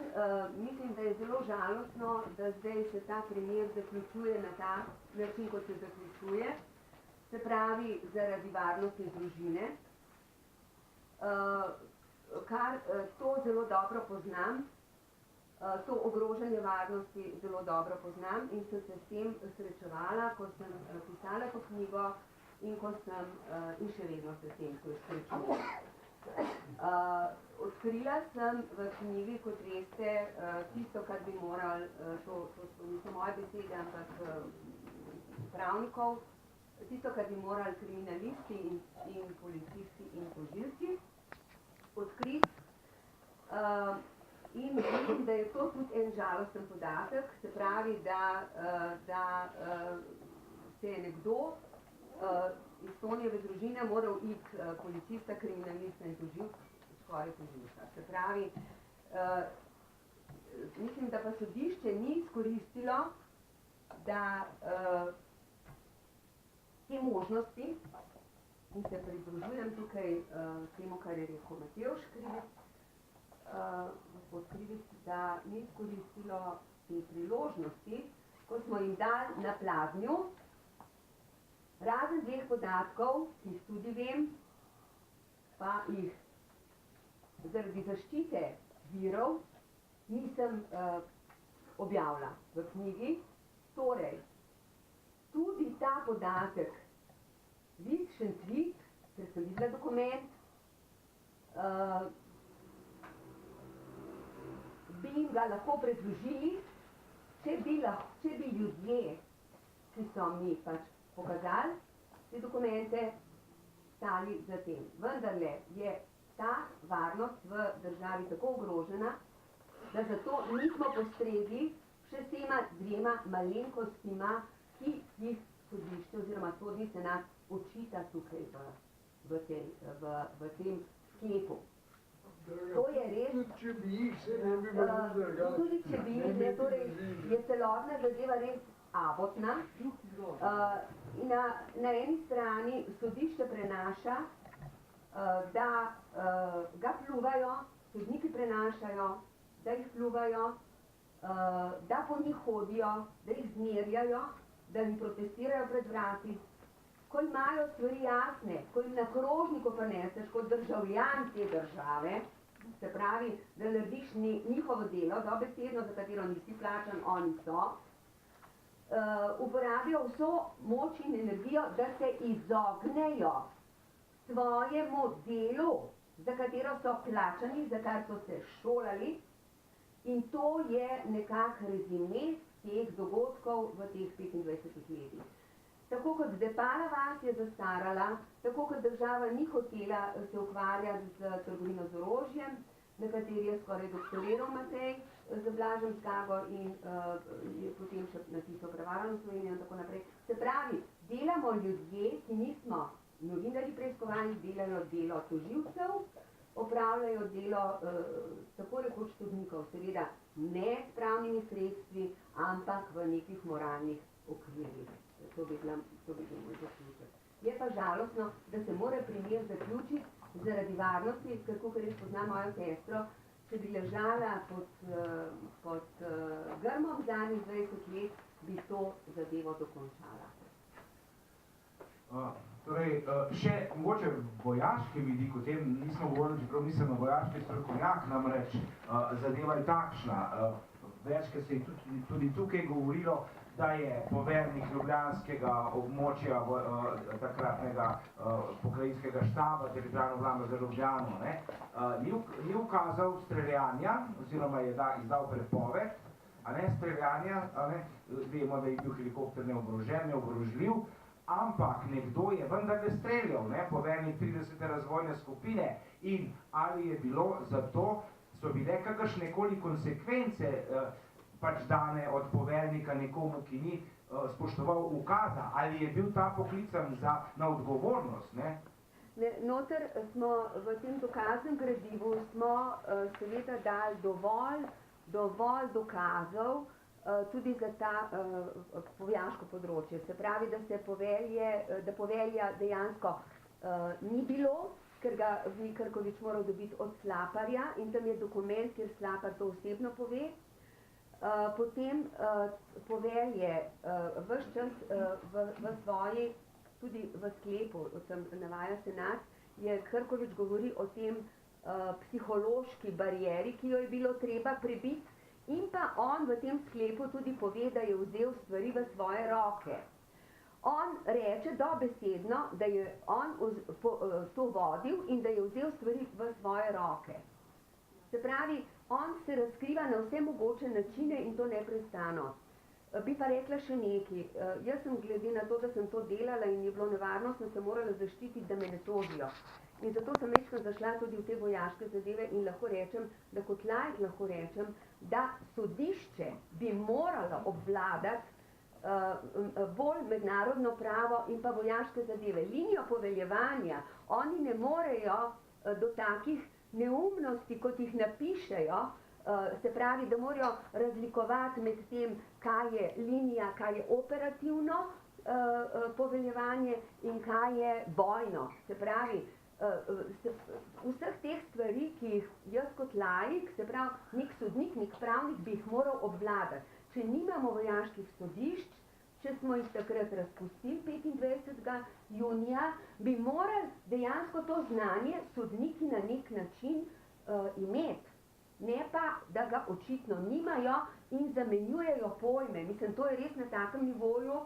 [SPEAKER 4] mislim, da je zelo žalostno, da zdaj se ta primer zaključuje na ta način, kot se zaključuje, se pravi zaradi varnosti družine, kar to zelo dobro poznam, to ogrožanje varnosti zelo dobro poznam in sem se s tem srečevala, ko sem pisala to knjigo in ko sem in še vedno se s tem srečujem. Odkrila sem v knjigi, kot veste, tisto, kar bi morali, to niso moje besede, ampak pravnikov, tisto, kar bi morali kriminalisti in policisti in tožilci odkriti. In vidim, da je to tudi en žalosten podatek, se pravi, da se je nekdo iz Tonijeve družine moral iti policista, kriminalista in skoraj tožilca. Se pravi, mislim, da pa sodišče ni izkoristilo, da te možnosti, in se pridružujem tukaj temu, kar je rekel Matevž Krivic, gospod Krivic, da ni izkoristilo te priložnosti, ko smo jim dali na pladnju, razen dveh podatkov, ki jih tudi vem, pa jih zaradi zaščite virov nisem objavila v knjigi. Torej, tudi ta podatek, vidšen tvit, ker sem videla dokument, bi jim ga lahko predložili, če bi ljudje, ki so mi pač pokazali te dokumente, stali za tem. Vendarle je ta varnost v državi tako ogrožena, da zato nismo postregli še s tema dvema malenkostima, ki jih sodišče oziroma sodni senat očita tukaj v tem sklepu. To je res,
[SPEAKER 5] tudi če bi jih, se ne bi bilo
[SPEAKER 4] tudi če bi jih, torej je celotna zadeva res abotna. In na eni strani sodišče prenaša, da ga pljuvajo, sodniki prenašajo, da jih pljuvajo, da po njih hodijo, da jih zmerjajo, da jim protestirajo pred vrati. Ko imajo stvari jasne, ko jim na krožniku prineseš kot državljan te države, se pravi, da narediš njihovo delo, dobesedno, za katero nisi plačan, oni so, uporabijo vso moč in energijo, da se izognejo svojemu delu, za katero so plačani, za kar so se šolali, in to je nekak rezime teh dogodkov v teh 25 letih. Tako kot Depala vas je zastarala, tako kot država ni hotela se ukvarjati z trgovino z orožjem, na kateri je skoraj doktoriral Matej z Blažem Skago in je potem še napisal Prevarano Slovenijo in tako naprej. Se pravi, delamo ljudje, ki nismo novinarji preiskovalni, delajo delo tožilcev, opravljajo delo tako rekoč sodnikov, seveda ne s pravnimi sredstvi, ampak v nekih moralnih okvirih. To bi bil moj zaključek. Je pa žalostno, da se mora primer zaključiti zaradi varnosti, ker kakor jaz poznam mojo sestro, če bi ležala pod grmom zadnjih 20 let, bi to zadevo dokončala.
[SPEAKER 1] Torej, še mogoče vojaški vidik, o tem nismo govorili, čeprav nisem vojaški strokovnjak, namreč zadeva je takšna. Večkrat se je tudi tukaj govorilo, da je poveljnik ljubljanskega območja takratnega pokrajinskega štaba, teritorialno obramba za Ljubljano, ni ukazal streljanja, oziroma je izdal prepoved, streljanja, vemo, da je bil helikopter neoborožen, neoborožljiv, ampak nekdo je vendarle streljal, ne, poveljnik 30. razvojne skupine in ali je bilo zato, so bile kakršnekoli konsekvence pač dane od poveljnika nekomu, ki ni spoštoval ukaza, ali je bil ta poklican na odgovornost, ne?
[SPEAKER 4] Noter smo v tem dokaznem gradivu smo seveda dali dovolj dokazov tudi za ta vojaško področje. Se pravi, da povelja dejansko ni bilo, ker ga bi Krkovič moral dobiti od Slaparja in tam je dokument, kjer Slapar to osebno pove. Potem povelje ves čas v svoji, tudi v sklepu, sem navaja senat, je Krkovič govori o tem psihološki barieri, ki jo je bilo treba prebiti, in pa on v tem sklepu tudi pove, da je vzel stvari v svoje roke. On reče dobesedno, da je on to vodil in da je vzel stvari v svoje roke. Se pravi, on se razkriva na vse mogoče načine in to neprestano. Bi pa rekla še nekaj. Jaz sem glede na to, da sem to delala in je bilo nevarno, sem se morala zaščititi, da me ne tožijo. In zato sem večkrat zašla tudi v te vojaške zadeve in lahko rečem, da kot laik lahko rečem, da sodišče bi moralo obvladati bolj mednarodno pravo in pa vojaške zadeve. Linijo poveljevanja, oni ne morejo do takih neumnosti, kot jih napišejo, se pravi, da morajo razlikovati med tem, kaj je linija, kaj je operativno poveljevanje in kaj je bojno. Se pravi, vseh teh stvari, ki jih jaz kot laik, se pravi, nek sodnik, nek pravnik bi jih moral obvladati. Če nimamo vojaških sodišč, če smo jih takrat razpustili 25. junija, bi morali dejansko to znanje sodniki na nek način imeti. Ne pa, da ga očitno nimajo in zamenjujejo pojme. Mislim, to je res na takem nivoju,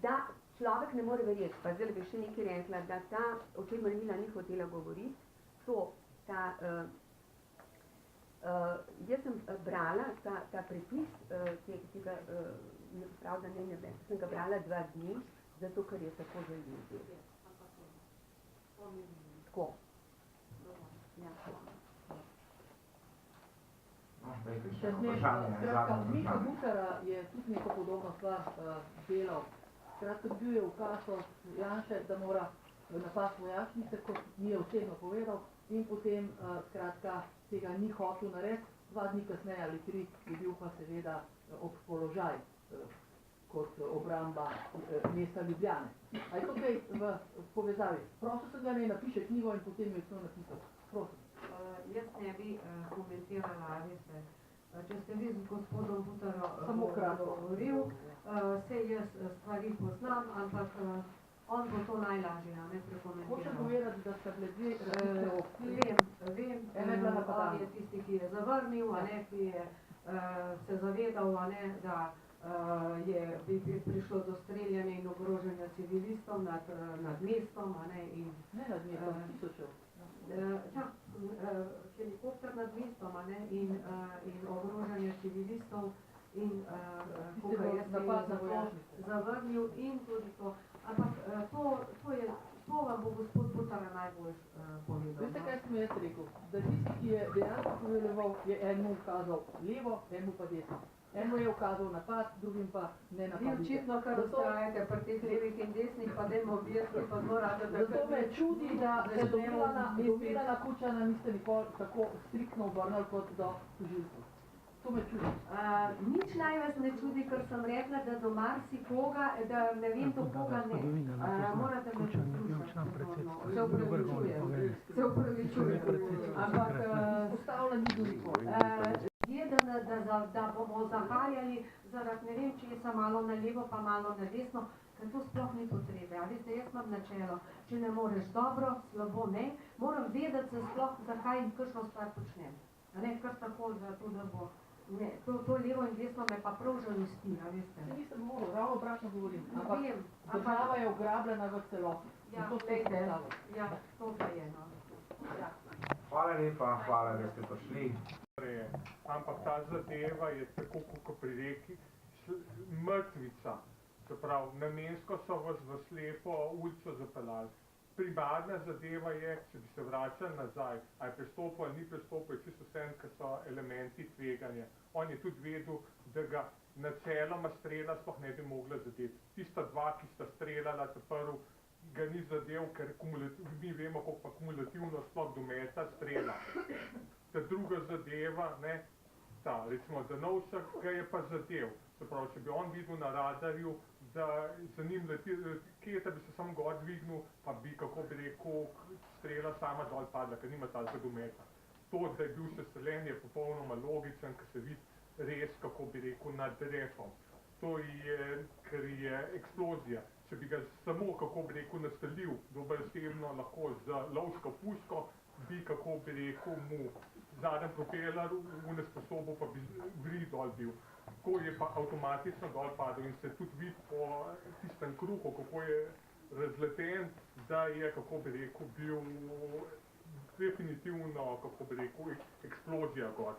[SPEAKER 4] da človek ne more verjeti. Pa zdaj bi še nekaj rekla, da ta, o čemer Mila ni hotela govoriti, jaz sem brala ta prepis, tega, prav da ne, sem ga brala 2 dni, zato ker je tako zanimiv. Tako. Ja,
[SPEAKER 6] Miha Bučara je tudi neko podobno stvar delal. Skratka, bil je ukaz od Janše, da mora napasti vojašnice, kot mi je osebno povedal, in potem skratka tega ni hotel narediti. 2 dni kasneje ali 3 je bil pa seveda ob položaj kot obramba mesta Ljubljane. A je to kaj v povezavi? Prosil sem ga, ne napiše knjigo in potem je to napisal. Prosim.
[SPEAKER 3] Jaz ne bi komentirala, veste, če ste vi z gospodom
[SPEAKER 6] Samo kratko
[SPEAKER 3] govoril, saj jaz stvari poznam, ampak on bo to najlažje, ne prekomentiral.
[SPEAKER 6] Hočem povedati, da sta bile 2 različne opcije.
[SPEAKER 3] Vem, on je tisti, ki je zavrnil, ki je se zavedal, da bi prišlo do streljanja in ogrožanja civilistov nad mestom, in
[SPEAKER 6] ne nad mestom, tisočev.
[SPEAKER 3] Helikopter nad mestom in ogrožanje civilistov in koga je zavrnil in tudi to. Ampak to vam bo gospod Butara najbolj povedal.
[SPEAKER 6] Veste, kaj sem jaz rekel? Da tisti, ki je dejansko poveljeval, je enemu ukazal levo, enemu pa desno. Eno je ukazal napad, drugim pa ne napadite.
[SPEAKER 3] Vi očitno, kar ustrajate pri teh levih in desnih, pa dajmo objesti, pa zelo rada, da...
[SPEAKER 6] Zato me čudi, da se do Milana Kučana niste nikoli tako striktno obrnili kot do tožilstva. To me čudi.
[SPEAKER 3] Nič naj vas ne čudi, ker sem rekla, da do marsikoga, da ne vem do koga ne. Morate me poslušati. Se upravičujem. Ampak...
[SPEAKER 6] Postavlja ni do nikoli.
[SPEAKER 3] Da bomo zahajali zaradi ne vem česa malo na levo pa malo na desno, ker to sploh ni potrebe. A veste, jaz imam načelo, če ne moreš dobro, slabo ne, moram vedeti se sploh, zakaj in kakšno stvar počnem. A ne, kar tako, zato da bo... Ne, to levo in desno me pa prav žalosti, a veste.
[SPEAKER 6] Se nisem moral, ravno obratno govorim, ampak država je ograbljena v celoti.
[SPEAKER 3] Ja, to pa je, no.
[SPEAKER 1] Hvala lepa, hvala, da ste prišli.
[SPEAKER 8] Ampak ta zadeva je tako, kot pri reki, mrtvica. Se pravi, namensko so vas v slepo ulico zapeljali. Primarna zadeva je, če bi se vračali nazaj, a je prestopil ali ni prestopil, je čisto vseeno, ker so elementi tveganja. On je tudi vedel, da ga načeloma strela sploh ne bi mogla zadeti. Tista dva, ki sta streljala, prvi ga ni zadev, ker mi vemo, koliko pa kumulativno sploh dometa strela. Ta druga zadeva, ne, ta, recimo Danovšek ga je pa zadev. Se pravi, če bi on videl na radarju, da za njim leti, kjeta bi se samo gor dvignil, pa bi, kako bi rekel, strela sama dol padla, ker nima takega dometa. To, da je bil še streljen, je popolnoma logičen, ker se vidi res, kako bi rekel, nad refom. To je, ker je eksplozija. Če bi ga samo, kako bi rekel, nastrelil dobroosebno lahko z lovsko puško, bi, kako bi rekel, mu zadnji propeler unesposobil, pa bi vri dol bil. Ko je pa avtomatično dol padel in se tudi vidi po tistem kruhu, kako je razleten, da je, kako bi rekel, bil definitivno, kako bi rekel, eksplozija gor.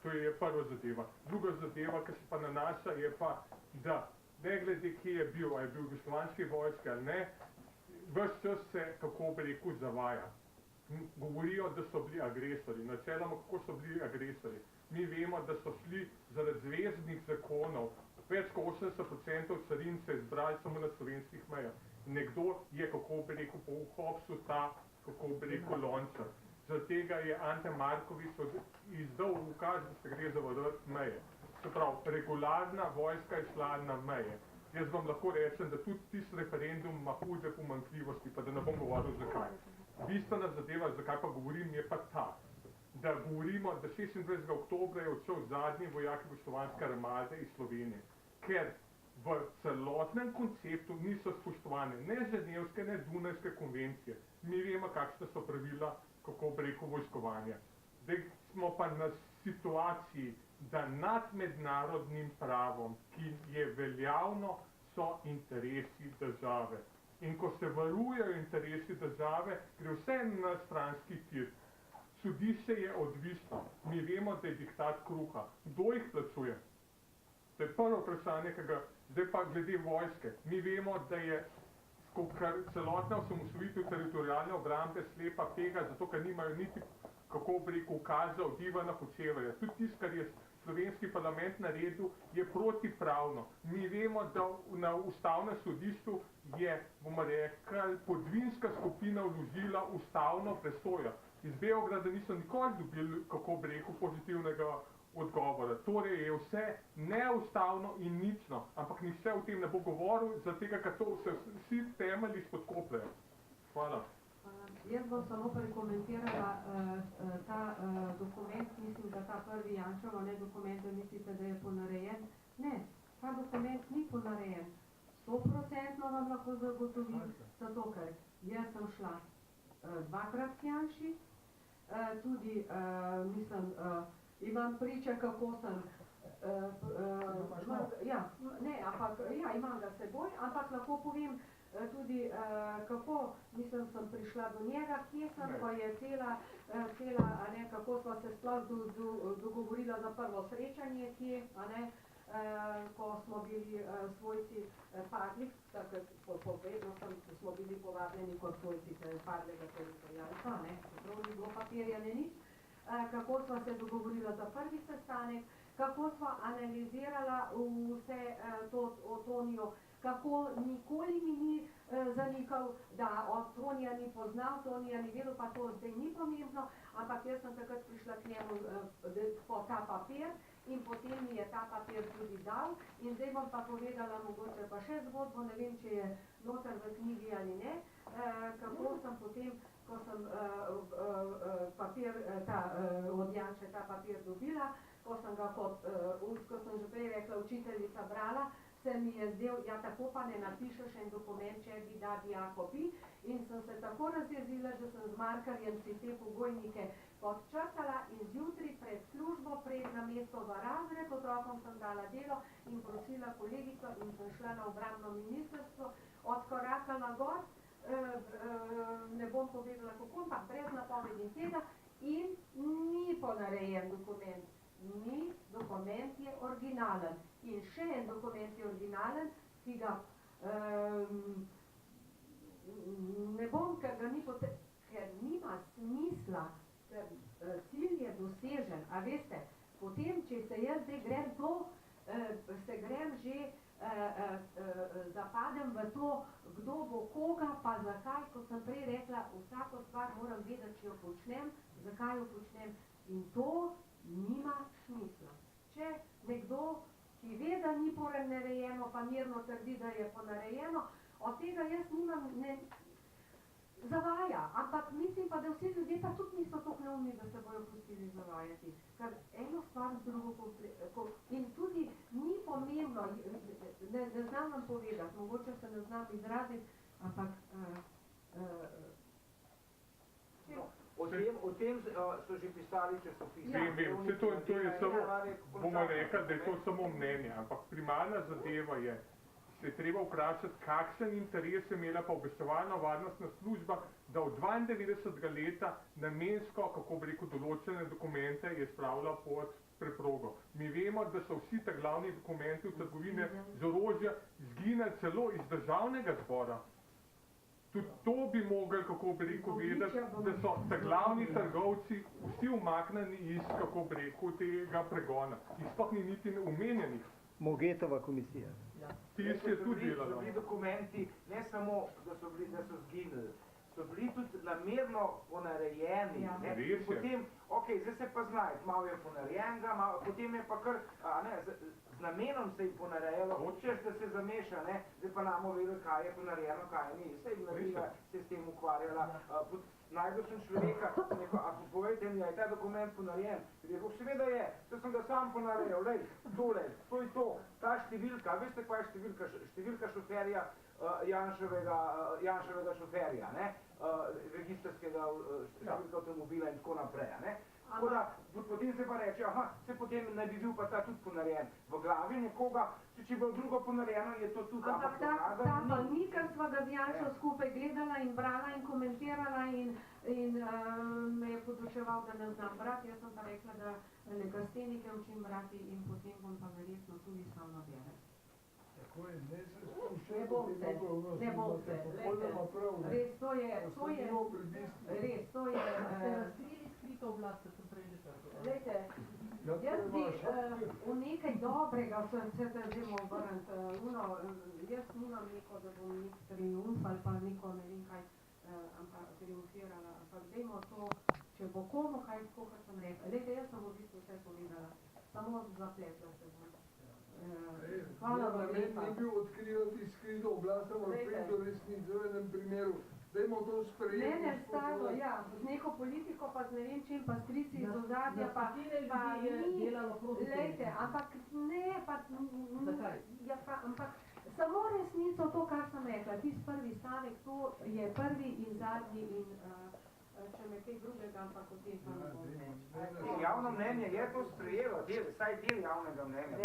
[SPEAKER 8] To je prva zadeva. Druga zadeva, ki se pa nanaša, je pa, da ne glede, kje je bil, a je bil jugoslovanski vojski ali ne, ves čas se, kako bi rekel, zavaja. Govorijo, da so bili agresori. Načeloma, kako so bili agresori. Mi vemo, da so šli zaradi zvezdnih zakonov, več kot 80% carin se je zbrali samo na slovenskih mejah. Nekdo je, kako bi rekel, po uhopsu ta, kako bi rekel, Lončar. Zaradi tega je Ante Marković izdal ukaz, da se gre zavarovati meje. Se pravi, regularna vojska je šla na meje. Jaz vam lahko rečem, da tudi tisti referendum ima hude pomanjkljivosti, pa da ne bom govoril zakaj. Bistvena zadeva, zakaj pa govorim, je pa ta, da govorimo, da 26. oktobra je odšel zadnji vojak jugoslovanske armade iz Slovenije, ker v celotnem konceptu niso spoštovane ne ženevske, ne dunajske konvencije. Mi vemo, kakšne so pravila, kako bi rekel, vojskovanja. Zdaj smo pa na situaciji, da nad mednarodnim pravom, ki je veljavno, so interesi države. In ko se varujejo interesi države, gre vse na stranski tir. Sodišče je odvisno. Mi vemo, da je diktat kruha. Kdo jih plačuje? To je prvo vprašanje, ki ga... Zdaj pa glede vojske. Mi vemo, da je celotna osamosvojitev teritorialne obrambe slepa pega, zato ker nimajo niti, kako bi rekel, ukaza od Ivana Hočevarja. Tudi tisto, kar je slovenski parlament naredil, je protipravno. Mi vemo, da na ustavnem sodišču je, bomo rekli, podvinska skupina vložila ustavno presojo. Iz Beograda niso nikoli dobili, kako bi rekel, pozitivnega odgovora. Torej je vse neustavno in nično, ampak nihče o tem ne bo govoril, zato ker to se vsi temelji spodkopljajo. Hvala.
[SPEAKER 3] Jaz bom samo prekomentirala ta dokument, mislim, da ta prvi Janševo, ne dokument, da mislite, da je ponarejen. Ne, ta dokument ni ponarejen. 100% vam lahko zagotovim, zato ker jaz sem šla dvakrat k Janši, tudi, mislim, imam priče, kako sem, imam ga seboj, ampak lahko povem tudi, kako, mislim, sem prišla do njega, kje sem, ko je cela, kako sva se sploh dogovorila za prvo srečanje, kje, ko smo bili svojci padli, povedno smo bili povabljeni kot svojci padlega teritorijalca, čeprav ni bilo papirja, ne nič. Kako sva se dogovorila za prvi sestanek, kako sva analizirala vse to o Toniju, kako nikoli mi ni zanikal, da od Tonija ni poznal, Tonija ni vedel, pa to zdaj ni pomembno, ampak jaz sem takrat prišla k njemu po ta papir in potem mi je ta papir tudi dal in zdaj bom pa povedala mogoče pa še zgodbo, ne vem, če je noter v knjigi ali ne, kako sem potem, ko sem papir, od Janše ta papir dobila, ko sem ga kot, ko sem že prej rekla, učiteljica brala, se mi je zdel, ja tako pa ne napišeš en dokument, če bi da bi jako bi, in sem se tako razjezila, že sem z markarjem si te pogojnike podčrtala in zjutraj pred službo, pred na mesto v razred, otrokom sem dala delo in prosila kolegico in sem šla na obrambno ministrstvo, odkorakala gor, ne bom povedala kako, ampak brez napovedi tega in ni ponarejen dokument, dokument je originalen in še en dokument je originalen, ki ga ne bom, ker nima smisla, ker cilj je dosežen, a veste, potem, če se jaz zdaj grem to, se grem že, zapadem v to, kdo bo koga, pa zakaj, kot sem prej rekla, vsako stvar moram vedeti, če jo počnem, zakaj jo počnem in to nima smisla. Če nekdo, ki ve, da ni ponarejeno, pa mirno trdi, da je ponarejeno, od tega jaz nimam, ne, zavaja, ampak mislim pa, da vsi ljudje pa tudi niso tako neumni, da se bojo pustili zavajati. Ker eno stvar z drugo in tudi ni pomembno, ne znam vam povedati, mogoče se ne znam izraziti, ampak
[SPEAKER 1] O tem so že pisali časopisi.
[SPEAKER 8] Vem, vse to je samo, bomo rekli, da je to samo mnenje, ampak primarna zadeva je, se je treba vprašati, kakšen interes je imela pa obveščevalna varnostna služba, da od 92. leta namensko, kako bi rekel, določene dokumente je spravila pod preprogo. Mi vemo, da so vsi ta glavni dokumenti v trgovine z orožja izginili celo iz državnega zbora. Tudi to bi mogli, kako bi rekel, vedeti, da so ta glavni trgovci vsi umaknjeni iz, kako bi rekel, tega pregona. In sploh ni niti omenjenih.
[SPEAKER 9] Mogetova komisija.
[SPEAKER 1] So bili dokumenti, ne samo, da so zginili, so bili tudi namerno ponarejeni. Potem, zdaj se pa znajti, malo je ponarejenega, potem je pa kar, z namenom se je ponarejalo, češ da se zameša, zdaj pa namo vedeli, kaj je ponarejeno, kaj ni. Saj mladina se s tem ukvarjala. Najdel sem človeka, rekel, a povejte mi, je ta dokument ponarejen? Rekel, seveda je, to sem ga sam ponarejal, lej, tole, to je to, ta številka, veste, kaj je številka? Številka šoferja, Janševega šoferja, registrskega številka avtomobila in tako naprej, Tako da, potem se pa reče, se potem naj bi bil pa ta tudi ponarejen. V glavi nekoga, če bo drugo ponarejeno, je to tudi.
[SPEAKER 3] Ampak ta pa ni, ker sva ga z Janšo skupaj gledala in brala in komentirala in me je podučeval, da ne znam brati. Jaz sem pa rekla, da legastenike učim brati in potem bom pa verjetno tudi sama bere.
[SPEAKER 5] Tako je, ne bom se,
[SPEAKER 3] res, to je, res, to je,
[SPEAKER 6] To oblast, sem prej že tako.
[SPEAKER 3] Glejte, jaz bi v nekaj dobrega se zdajmo vrniti. Jaz nimam neko, da bom nek triumf ali pa neko ne vem kaj triumfirala, ampak dajmo to, če bo komu kaj, tako kot sem rekla. Glejte, jaz sem v bistvu vse povedala, samo zapletla se bom. Hvala vam lepa.
[SPEAKER 5] Ne bi odkrivati skrito oblast, ampak pet do resnic v enem primeru. Dajmo to sprejeti.
[SPEAKER 3] Ne, stalo, z neko politiko, pa z ne vem čim, pa strici iz ozadja, pa ni, lejte, ampak ne, pa ampak samo resnico, to, kar sem rekla, tisti prvi stavek, to je prvi in zadnji in če me kaj drugega, ampak o tem pa ne bom več.
[SPEAKER 1] Javno mnenje je to sprejelo, vsaj del javnega mnenja.